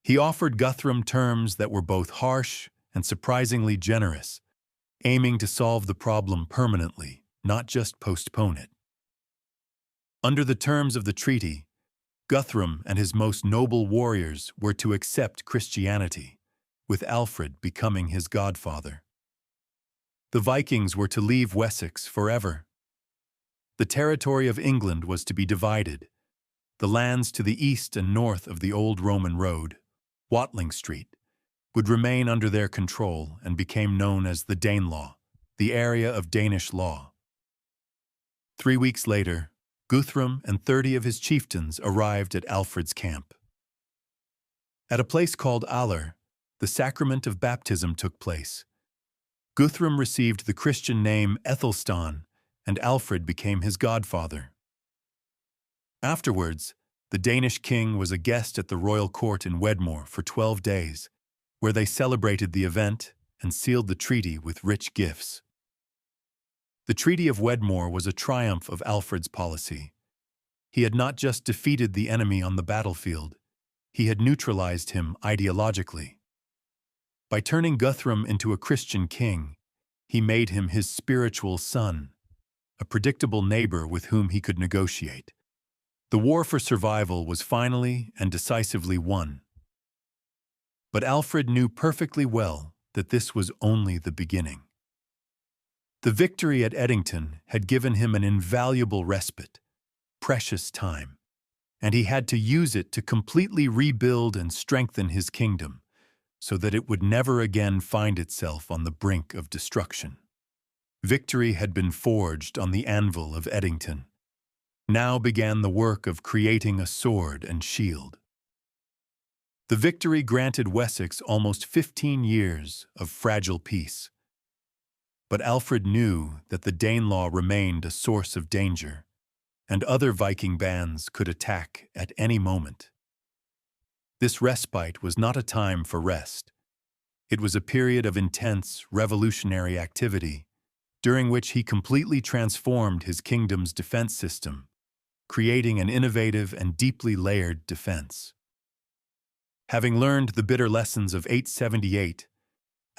He offered Guthrum terms that were both harsh and surprisingly generous, aiming to solve the problem permanently, not just postpone it. Under the terms of the treaty, Guthrum and his most noble warriors were to accept Christianity, with Alfred becoming his godfather. The Vikings were to leave Wessex forever. The territory of England was to be divided. The lands to the east and north of the old Roman road, Watling Street, would remain under their control and became known as the Danelaw, the area of Danish law. 3 weeks later, Guthrum and 30 of his chieftains arrived at Alfred's camp. At a place called Aller, the sacrament of baptism took place. Guthrum received the Christian name Ethelstan, and Alfred became his godfather. Afterwards, the Danish king was a guest at the royal court in Wedmore for 12 days, where they celebrated the event and sealed the treaty with rich gifts. The Treaty of Wedmore was a triumph of Alfred's policy. He had not just defeated the enemy on the battlefield, he had neutralized him ideologically. By turning Guthrum into a Christian king, he made him his spiritual son, a predictable neighbor with whom he could negotiate. The war for survival was finally and decisively won. But Alfred knew perfectly well that this was only the beginning. The victory at Edington had given him an invaluable respite, precious time, and he had to use it to completely rebuild and strengthen his kingdom, so that it would never again find itself on the brink of destruction. Victory had been forged on the anvil of Edington. Now began the work of creating a sword and shield. The victory granted Wessex almost 15 years of fragile peace. But Alfred knew that the Danelaw remained a source of danger, and other Viking bands could attack at any moment. This respite was not a time for rest. It was a period of intense, revolutionary activity, during which he completely transformed his kingdom's defense system, creating an innovative and deeply layered defense. Having learned the bitter lessons of 878,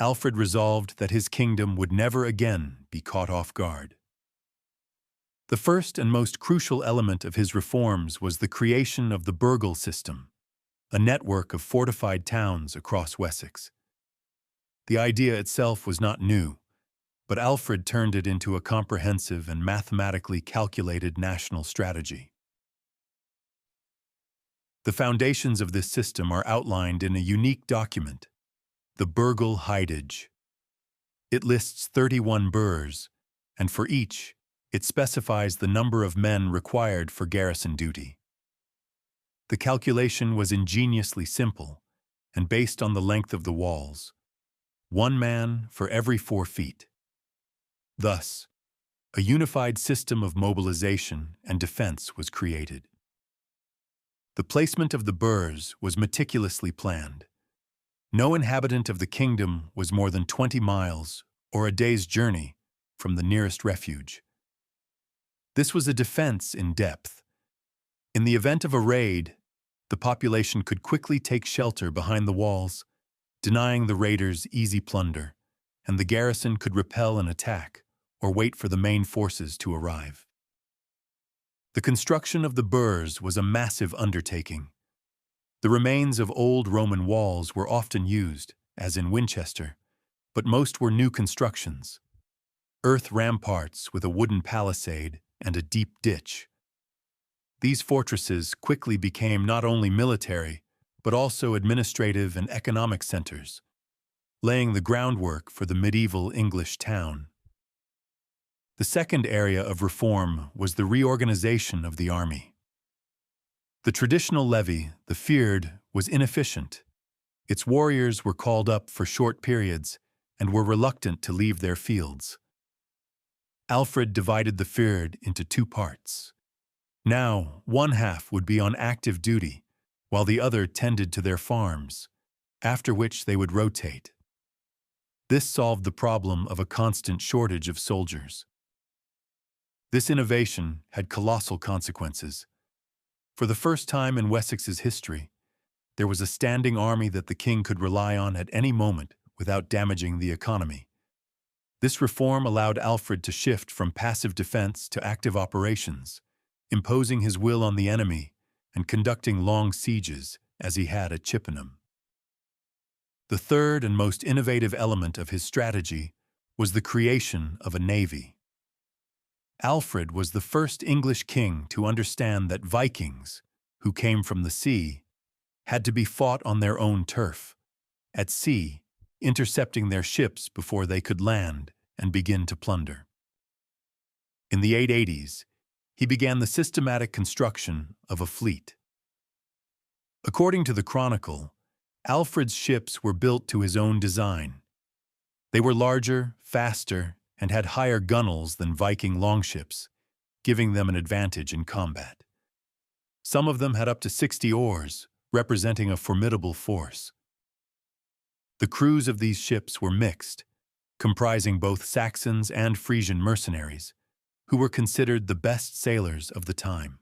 Alfred resolved that his kingdom would never again be caught off guard. The first and most crucial element of his reforms was the creation of the burgh system, a network of fortified towns across Wessex. The idea itself was not new, but Alfred turned it into a comprehensive and mathematically calculated national strategy. The foundations of this system are outlined in a unique document, the Burgh Heidage. It lists 31 burghs, and for each, it specifies the number of men required for garrison duty. The calculation was ingeniously simple and based on the length of the walls, 1 man for every 4 feet. Thus, a unified system of mobilization and defense was created. The placement of the burghs was meticulously planned. No inhabitant of the kingdom was more than 20 miles or a day's journey from the nearest refuge. This was a defense in depth. In the event of a raid, the population could quickly take shelter behind the walls, denying the raiders easy plunder, and the garrison could repel an attack or wait for the main forces to arrive. The construction of the burghs was a massive undertaking. The remains of old Roman walls were often used, as in Winchester, but most were new constructions. Earth ramparts with a wooden palisade and a deep ditch. These fortresses quickly became not only military, but also administrative and economic centers, laying the groundwork for the medieval English town. The second area of reform was the reorganization of the army. The traditional levy, the fyrd, was inefficient. Its warriors were called up for short periods and were reluctant to leave their fields. Alfred divided the fyrd into 2 parts. Now, one half would be on active duty, while the other tended to their farms, after which they would rotate. This solved the problem of a constant shortage of soldiers. This innovation had colossal consequences. For the first time in Wessex's history, there was a standing army that the king could rely on at any moment without damaging the economy. This reform allowed Alfred to shift from passive defense to active operations, imposing his will on the enemy and conducting long sieges as he had at Chippenham. The third and most innovative element of his strategy was the creation of a navy. Alfred was the first English king to understand that Vikings, who came from the sea, had to be fought on their own turf, at sea, intercepting their ships before they could land and begin to plunder. In the 880s, he began the systematic construction of a fleet. According to the Chronicle, Alfred's ships were built to his own design. They were larger, faster, and had higher gunwales than Viking longships, giving them an advantage in combat. Some of them had up to 60 oars, representing a formidable force. The crews of these ships were mixed, comprising both Saxons and Frisian mercenaries, who were considered the best sailors of the time.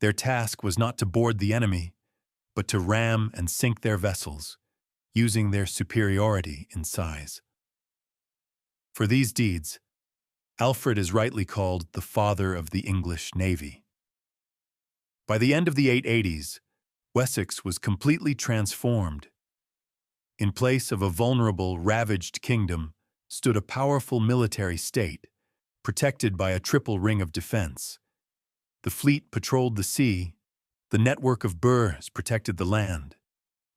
Their task was not to board the enemy, but to ram and sink their vessels, using their superiority in size. For these deeds, Alfred is rightly called the father of the English navy. By the end of the 880s, Wessex was completely transformed. In place of a vulnerable, ravaged kingdom stood a powerful military state, protected by a triple ring of defense. The fleet patrolled the sea, the network of burghs protected the land,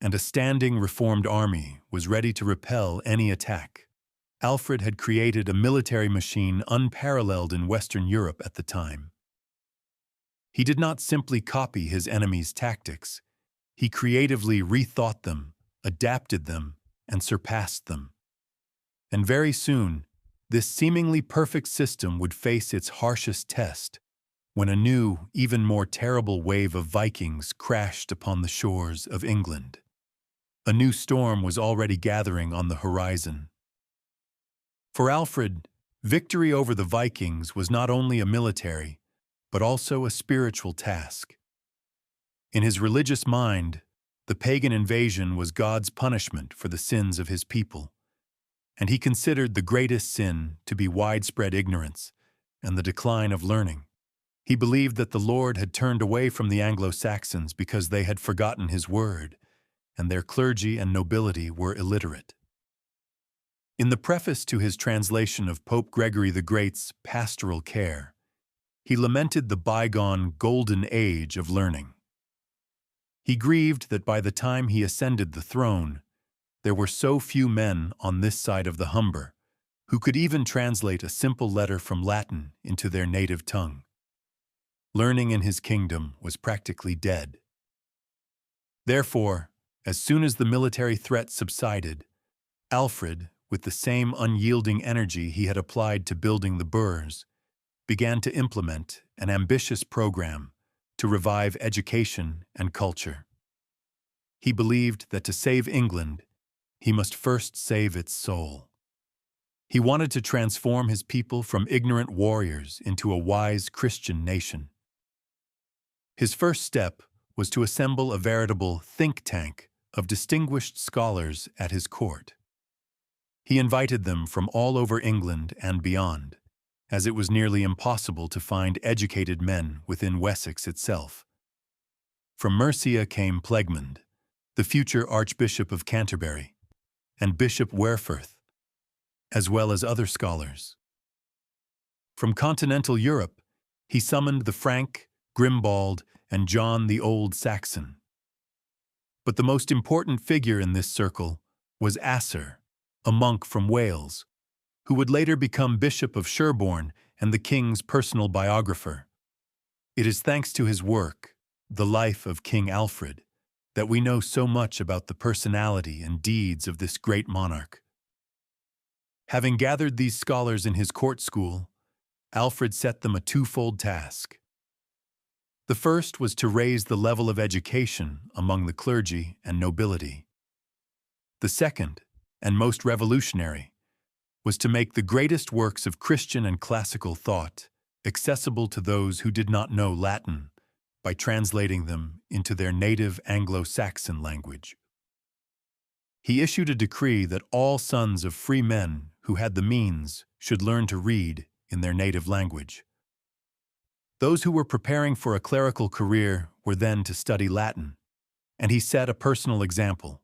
and a standing reformed army was ready to repel any attack. Alfred had created a military machine unparalleled in Western Europe at the time. He did not simply copy his enemies' tactics. He creatively rethought them, adapted them, and surpassed them. And very soon, this seemingly perfect system would face its harshest test when a new, even more terrible wave of Vikings crashed upon the shores of England. A new storm was already gathering on the horizon. For Alfred, victory over the Vikings was not only a military, but also a spiritual task. In his religious mind, The pagan invasion was God's punishment for the sins of his people, and he considered the greatest sin to be widespread ignorance and the decline of learning. He believed that the Lord had turned away from the Anglo-Saxons because they had forgotten his word, and their clergy and nobility were illiterate. In the preface to his translation of Pope Gregory the Great's Pastoral Care, he lamented the bygone golden age of learning. He grieved that by the time he ascended the throne, there were so few men on this side of the Humber who could even translate a simple letter from Latin into their native tongue. Learning in his kingdom was practically dead. Therefore, as soon as the military threat subsided, Alfred, with the same unyielding energy he had applied to building the burhs, began to implement an ambitious program to revive education and culture. He believed that to save England, he must first save its soul. He wanted to transform his people from ignorant warriors into a wise Christian nation. His first step was to assemble a veritable think tank of distinguished scholars at his court. He invited them from all over England and beyond, as it was nearly impossible to find educated men within Wessex itself. From Mercia came Plegmund, the future Archbishop of Canterbury, and Bishop Werfurth, as well as other scholars. From continental Europe, he summoned the Frank, Grimbald, and John the Old Saxon. But the most important figure in this circle was Asser, a monk from Wales, who would later become Bishop of Sherborne and the king's personal biographer. It is thanks to his work, The Life of King Alfred, that we know so much about the personality and deeds of this great monarch. Having gathered these scholars in his court school, Alfred set them a twofold task. The first was to raise the level of education among the clergy and nobility. The second, and most revolutionary, was to make the greatest works of Christian and classical thought accessible to those who did not know Latin by translating them into their native Anglo-Saxon language. He issued a decree that all sons of free men who had the means should learn to read in their native language. Those who were preparing for a clerical career were then to study Latin, and he set a personal example.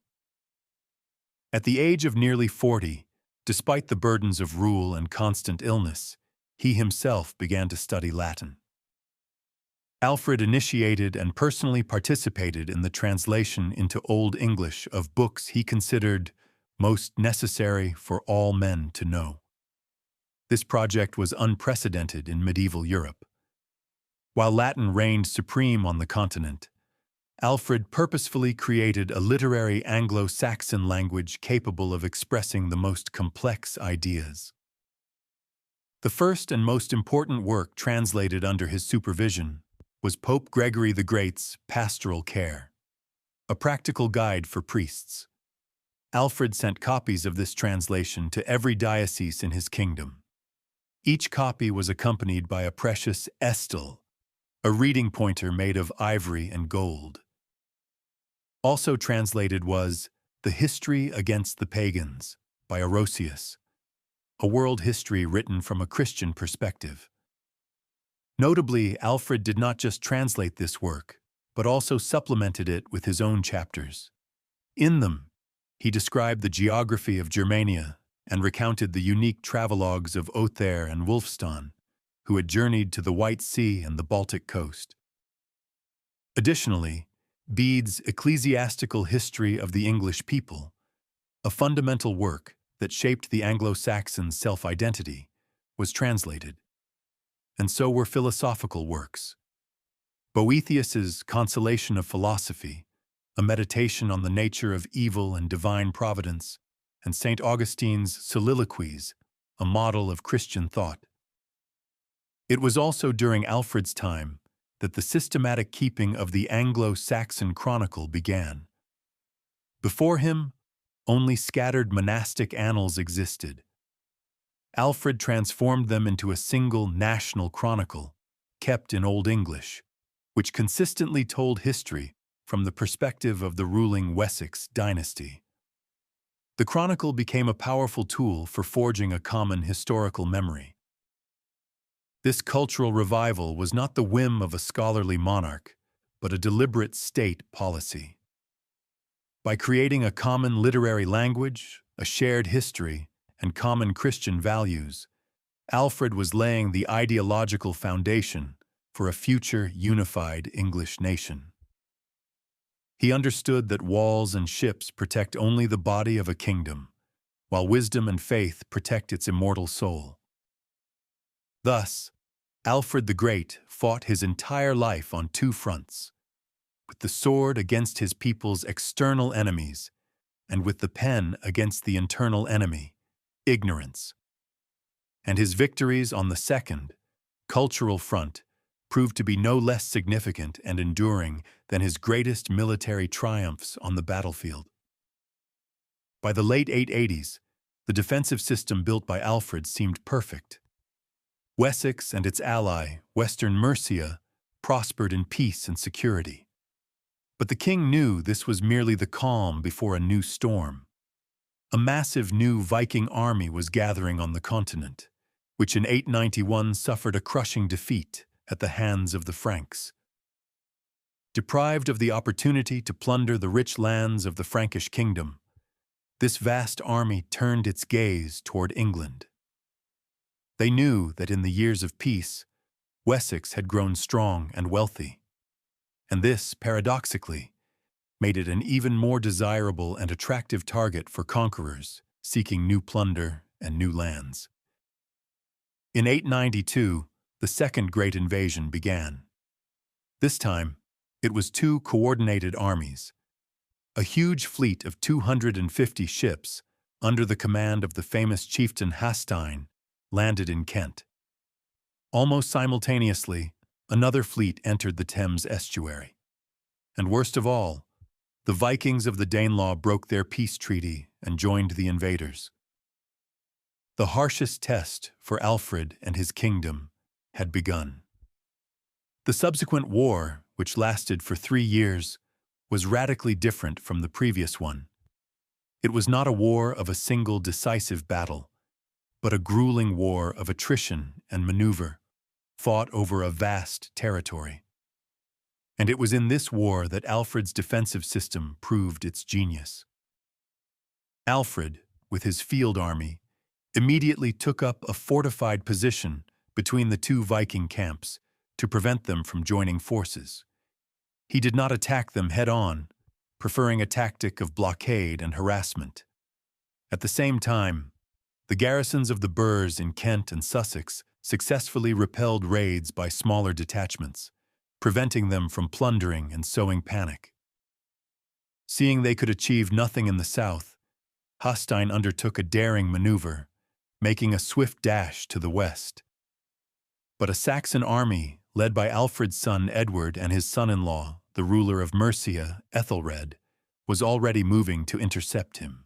At the age of nearly 40, despite the burdens of rule and constant illness, he himself began to study Latin. Alfred initiated and personally participated in the translation into Old English of books he considered most necessary for all men to know. This project was unprecedented in medieval Europe. While Latin reigned supreme on the continent, Alfred purposefully created a literary Anglo-Saxon language capable of expressing the most complex ideas. The first and most important work translated under his supervision was Pope Gregory the Great's Pastoral Care, a practical guide for priests. Alfred sent copies of this translation to every diocese in his kingdom. Each copy was accompanied by a precious estel, a reading pointer made of ivory and gold. Also translated was The History Against the Pagans by Orosius, a world history written from a Christian perspective. Notably, Alfred did not just translate this work, but also supplemented it with his own chapters. In them, he described the geography of Germania and recounted the unique travelogues of Othere and Wulfstan, who had journeyed to the White Sea and the Baltic coast. Additionally, Bede's Ecclesiastical History of the English People, a fundamental work that shaped the Anglo-Saxon self-identity, was translated. And so were philosophical works. Boethius's Consolation of Philosophy, a meditation on the nature of evil and divine providence, and St. Augustine's Soliloquies, a model of Christian thought. It was also during Alfred's time that the systematic keeping of the Anglo-Saxon Chronicle began. Before him, only scattered monastic annals existed. Alfred transformed them into a single national chronicle, kept in Old English, which consistently told history from the perspective of the ruling Wessex dynasty. The chronicle became a powerful tool for forging a common historical memory. This cultural revival was not the whim of a scholarly monarch, but a deliberate state policy. By creating a common literary language, a shared history, and common Christian values, Alfred was laying the ideological foundation for a future unified English nation. He understood that walls and ships protect only the body of a kingdom, while wisdom and faith protect its immortal soul. Thus, Alfred the Great fought his entire life on two fronts, with the sword against his people's external enemies, and with the pen against the internal enemy, ignorance. And his victories on the second, cultural front, proved to be no less significant and enduring than his greatest military triumphs on the battlefield. By the late 880s, the defensive system built by Alfred seemed perfect. Wessex and its ally, Western Mercia, prospered in peace and security. But the king knew this was merely the calm before a new storm. A massive new Viking army was gathering on the continent, which in 891 suffered a crushing defeat at the hands of the Franks. Deprived of the opportunity to plunder the rich lands of the Frankish kingdom, this vast army turned its gaze toward England. They knew that in the years of peace, Wessex had grown strong and wealthy, and this, paradoxically, made it an even more desirable and attractive target for conquerors seeking new plunder and new lands. In 892, the second great invasion began. This time, it was two coordinated armies. A huge fleet of 250 ships, under the command of the famous chieftain Hasstein, landed in Kent. Almost simultaneously, another fleet entered the Thames estuary. And worst of all, the Vikings of the Danelaw broke their peace treaty and joined the invaders. The harshest test for Alfred and his kingdom had begun. The subsequent war, which lasted for 3 years, was radically different from the previous one. It was not a war of a single decisive battle, but a grueling war of attrition and maneuver, fought over a vast territory. And it was in this war that Alfred's defensive system proved its genius. Alfred, with his field army, immediately took up a fortified position between the two Viking camps to prevent them from joining forces. He did not attack them head-on, preferring a tactic of blockade and harassment. At the same time, the garrisons of the burghs in Kent and Sussex successfully repelled raids by smaller detachments, preventing them from plundering and sowing panic. Seeing they could achieve nothing in the south, Hasstein undertook a daring maneuver, making a swift dash to the west. But a Saxon army, led by Alfred's son Edward and his son-in-law, the ruler of Mercia, Ethelred, was already moving to intercept him.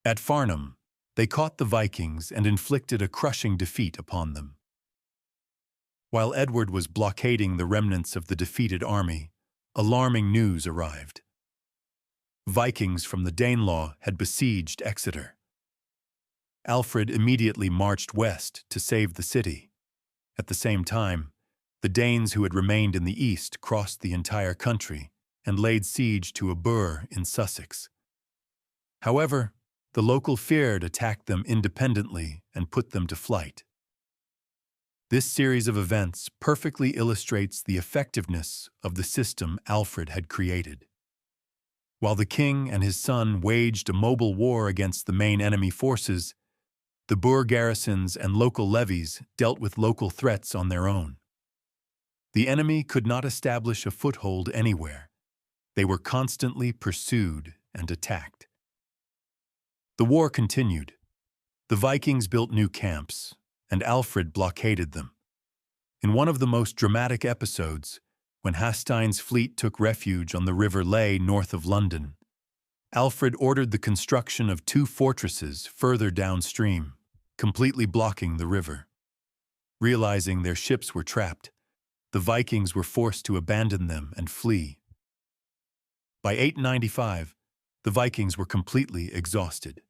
At Farnham, they caught the Vikings and inflicted a crushing defeat upon them. While Edward was blockading the remnants of the defeated army, alarming news arrived. Vikings from the Danelaw had besieged Exeter. Alfred immediately marched west to save the city. At the same time, the Danes who had remained in the east crossed the entire country and laid siege to a burgh in Sussex. However, the local fyrd attacked them independently and put them to flight. This series of events perfectly illustrates the effectiveness of the system Alfred had created. While the king and his son waged a mobile war against the main enemy forces, the burgh garrisons and local levies dealt with local threats on their own. The enemy could not establish a foothold anywhere. They were constantly pursued and attacked. The war continued. The Vikings built new camps, and Alfred blockaded them. In one of the most dramatic episodes, when Hasstein's fleet took refuge on the River Lea north of London, Alfred ordered the construction of 2 fortresses further downstream, completely blocking the river. Realizing their ships were trapped, the Vikings were forced to abandon them and flee, By 895, the Vikings were completely exhausted.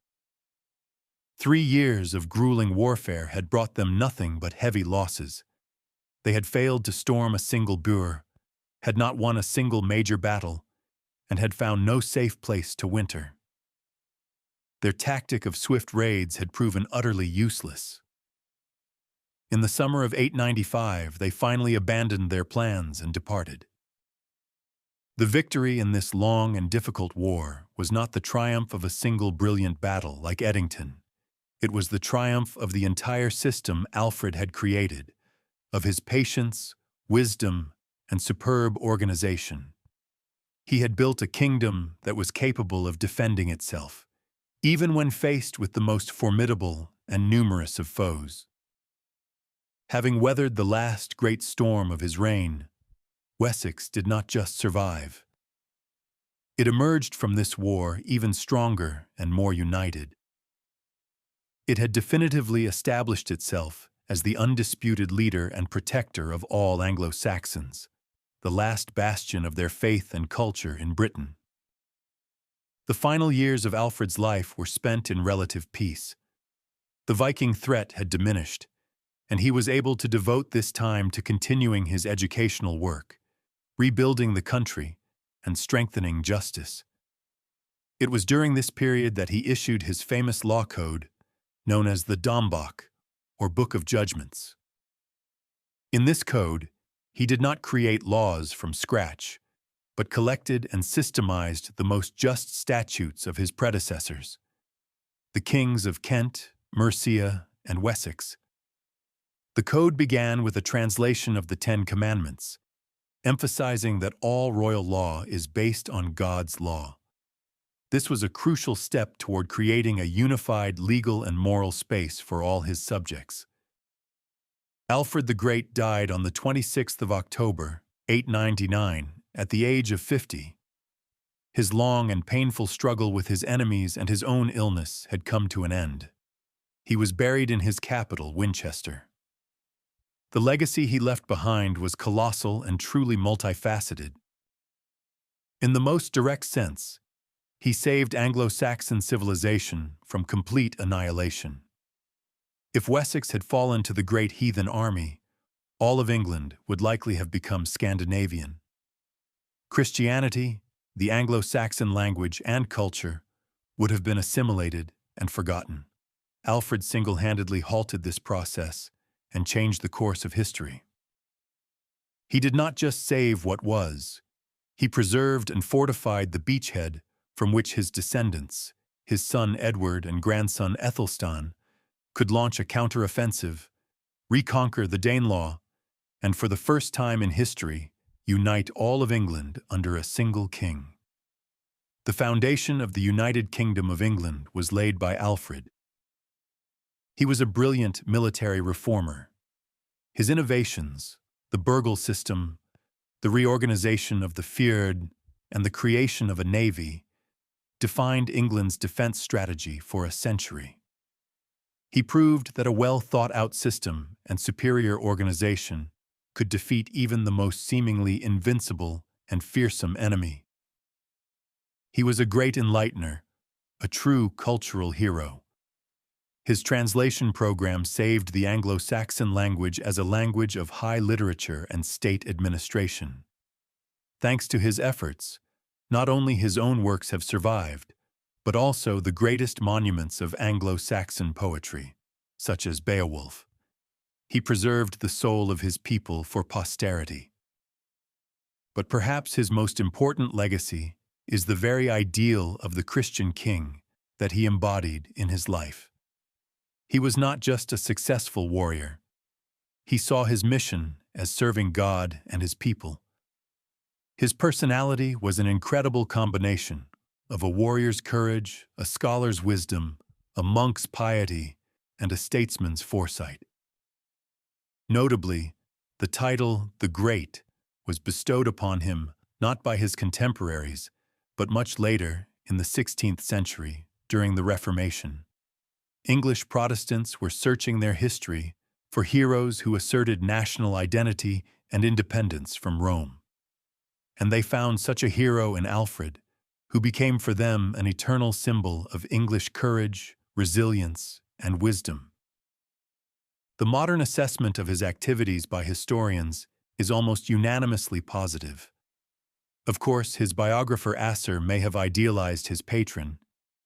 3 years of grueling warfare had brought them nothing but heavy losses. They had failed to storm a single burh, had not won a single major battle, and had found no safe place to winter. Their tactic of swift raids had proven utterly useless. In the summer of 895, they finally abandoned their plans and departed. The victory in this long and difficult war was not the triumph of a single brilliant battle like Edington. It was the triumph of the entire system Alfred had created, of his patience, wisdom, and superb organization. He had built a kingdom that was capable of defending itself, even when faced with the most formidable and numerous of foes. Having weathered the last great storm of his reign, Wessex did not just survive. It emerged from this war even stronger and more united. It had definitively established itself as the undisputed leader and protector of all Anglo-Saxons, the last bastion of their faith and culture in Britain. The final years of Alfred's life were spent in relative peace. The Viking threat had diminished, and he was able to devote this time to continuing his educational work, rebuilding the country, and strengthening justice. It was during this period that he issued his famous law code, known as the Dambach, or Book of Judgments. In this code, he did not create laws from scratch, but collected and systemized the most just statutes of his predecessors, the kings of Kent, Mercia, and Wessex. The code began with a translation of the Ten Commandments, emphasizing that all royal law is based on God's law. This was a crucial step toward creating a unified legal and moral space for all his subjects. Alfred the Great died on the 26th of October, 899, at the age of 50. His long and painful struggle with his enemies and his own illness had come to an end. He was buried in his capital, Winchester. The legacy he left behind was colossal and truly multifaceted. In the most direct sense, he saved Anglo-Saxon civilization from complete annihilation. If Wessex had fallen to the Great Heathen Army, all of England would likely have become Scandinavian. Christianity, the Anglo-Saxon language and culture, would have been assimilated and forgotten. Alfred single-handedly halted this process and changed the course of history. He did not just save what was, he preserved and fortified the beachhead from which his descendants, his son Edward and grandson Athelstan, could launch a counter-offensive, reconquer the Danelaw, and for the first time in history, unite all of England under a single king. The foundation of the United Kingdom of England was laid by Alfred. He was a brilliant military reformer. His innovations, the Burgle system, the reorganization of the Fyrd, and the creation of a navy, defined England's defense strategy for a century. He proved that a well-thought-out system and superior organization could defeat even the most seemingly invincible and fearsome enemy. He was a great enlightener, a true cultural hero. His translation program saved the Anglo-Saxon language as a language of high literature and state administration. Thanks to his efforts, not only his own works have survived, but also the greatest monuments of Anglo-Saxon poetry, such as Beowulf. He preserved the soul of his people for posterity. But perhaps his most important legacy is the very ideal of the Christian king that he embodied in his life. He was not just a successful warrior. He saw his mission as serving God and his people. His personality was an incredible combination of a warrior's courage, a scholar's wisdom, a monk's piety, and a statesman's foresight. Notably, the title, the Great, was bestowed upon him not by his contemporaries, but much later, in the 16th century, during the Reformation. English Protestants were searching their history for heroes who asserted national identity and independence from Rome. And they found such a hero in Alfred, who became for them an eternal symbol of English courage, resilience, and wisdom. The modern assessment of his activities by historians is almost unanimously positive. Of course, his biographer Asser may have idealized his patron,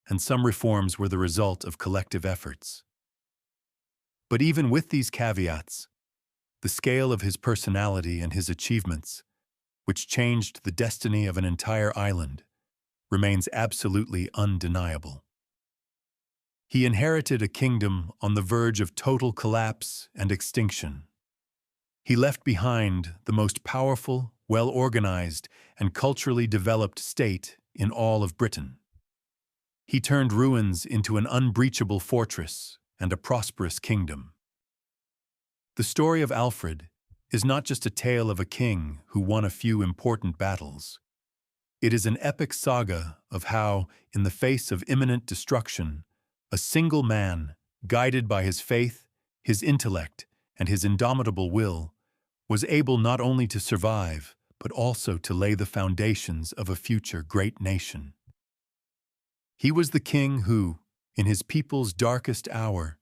and some reforms were the result of collective efforts. But even with these caveats, the scale of his personality and his achievements, which changed the destiny of an entire island, remains absolutely undeniable. He inherited a kingdom on the verge of total collapse and extinction. He left behind the most powerful, well-organized, and culturally developed state in all of Britain. He turned ruins into an unbreachable fortress and a prosperous kingdom. The story of Alfred is not just a tale of a king who won a few important battles. It is an epic saga of how, in the face of imminent destruction, a single man, guided by his faith, his intellect, and his indomitable will, was able not only to survive, but also to lay the foundations of a future great nation. He was the king who, in his people's darkest hour,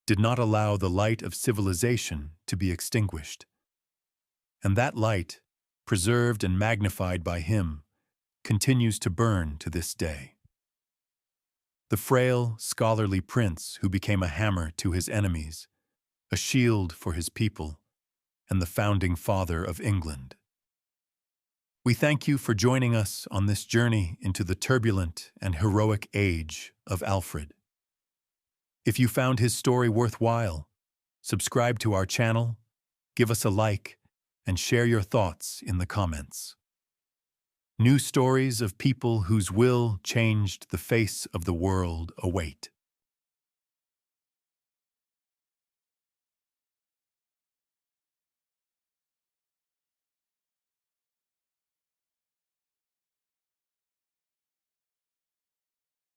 did not allow the light of civilization to be extinguished. And that light, preserved and magnified by him, continues to burn to this day. The frail, scholarly prince who became a hammer to his enemies, a shield for his people, and the founding father of England. We thank you for joining us on this journey into the turbulent and heroic age of Alfred. If you found his story worthwhile, subscribe to our channel, give us a like, and share your thoughts in the comments. New stories of people whose will changed the face of the world await.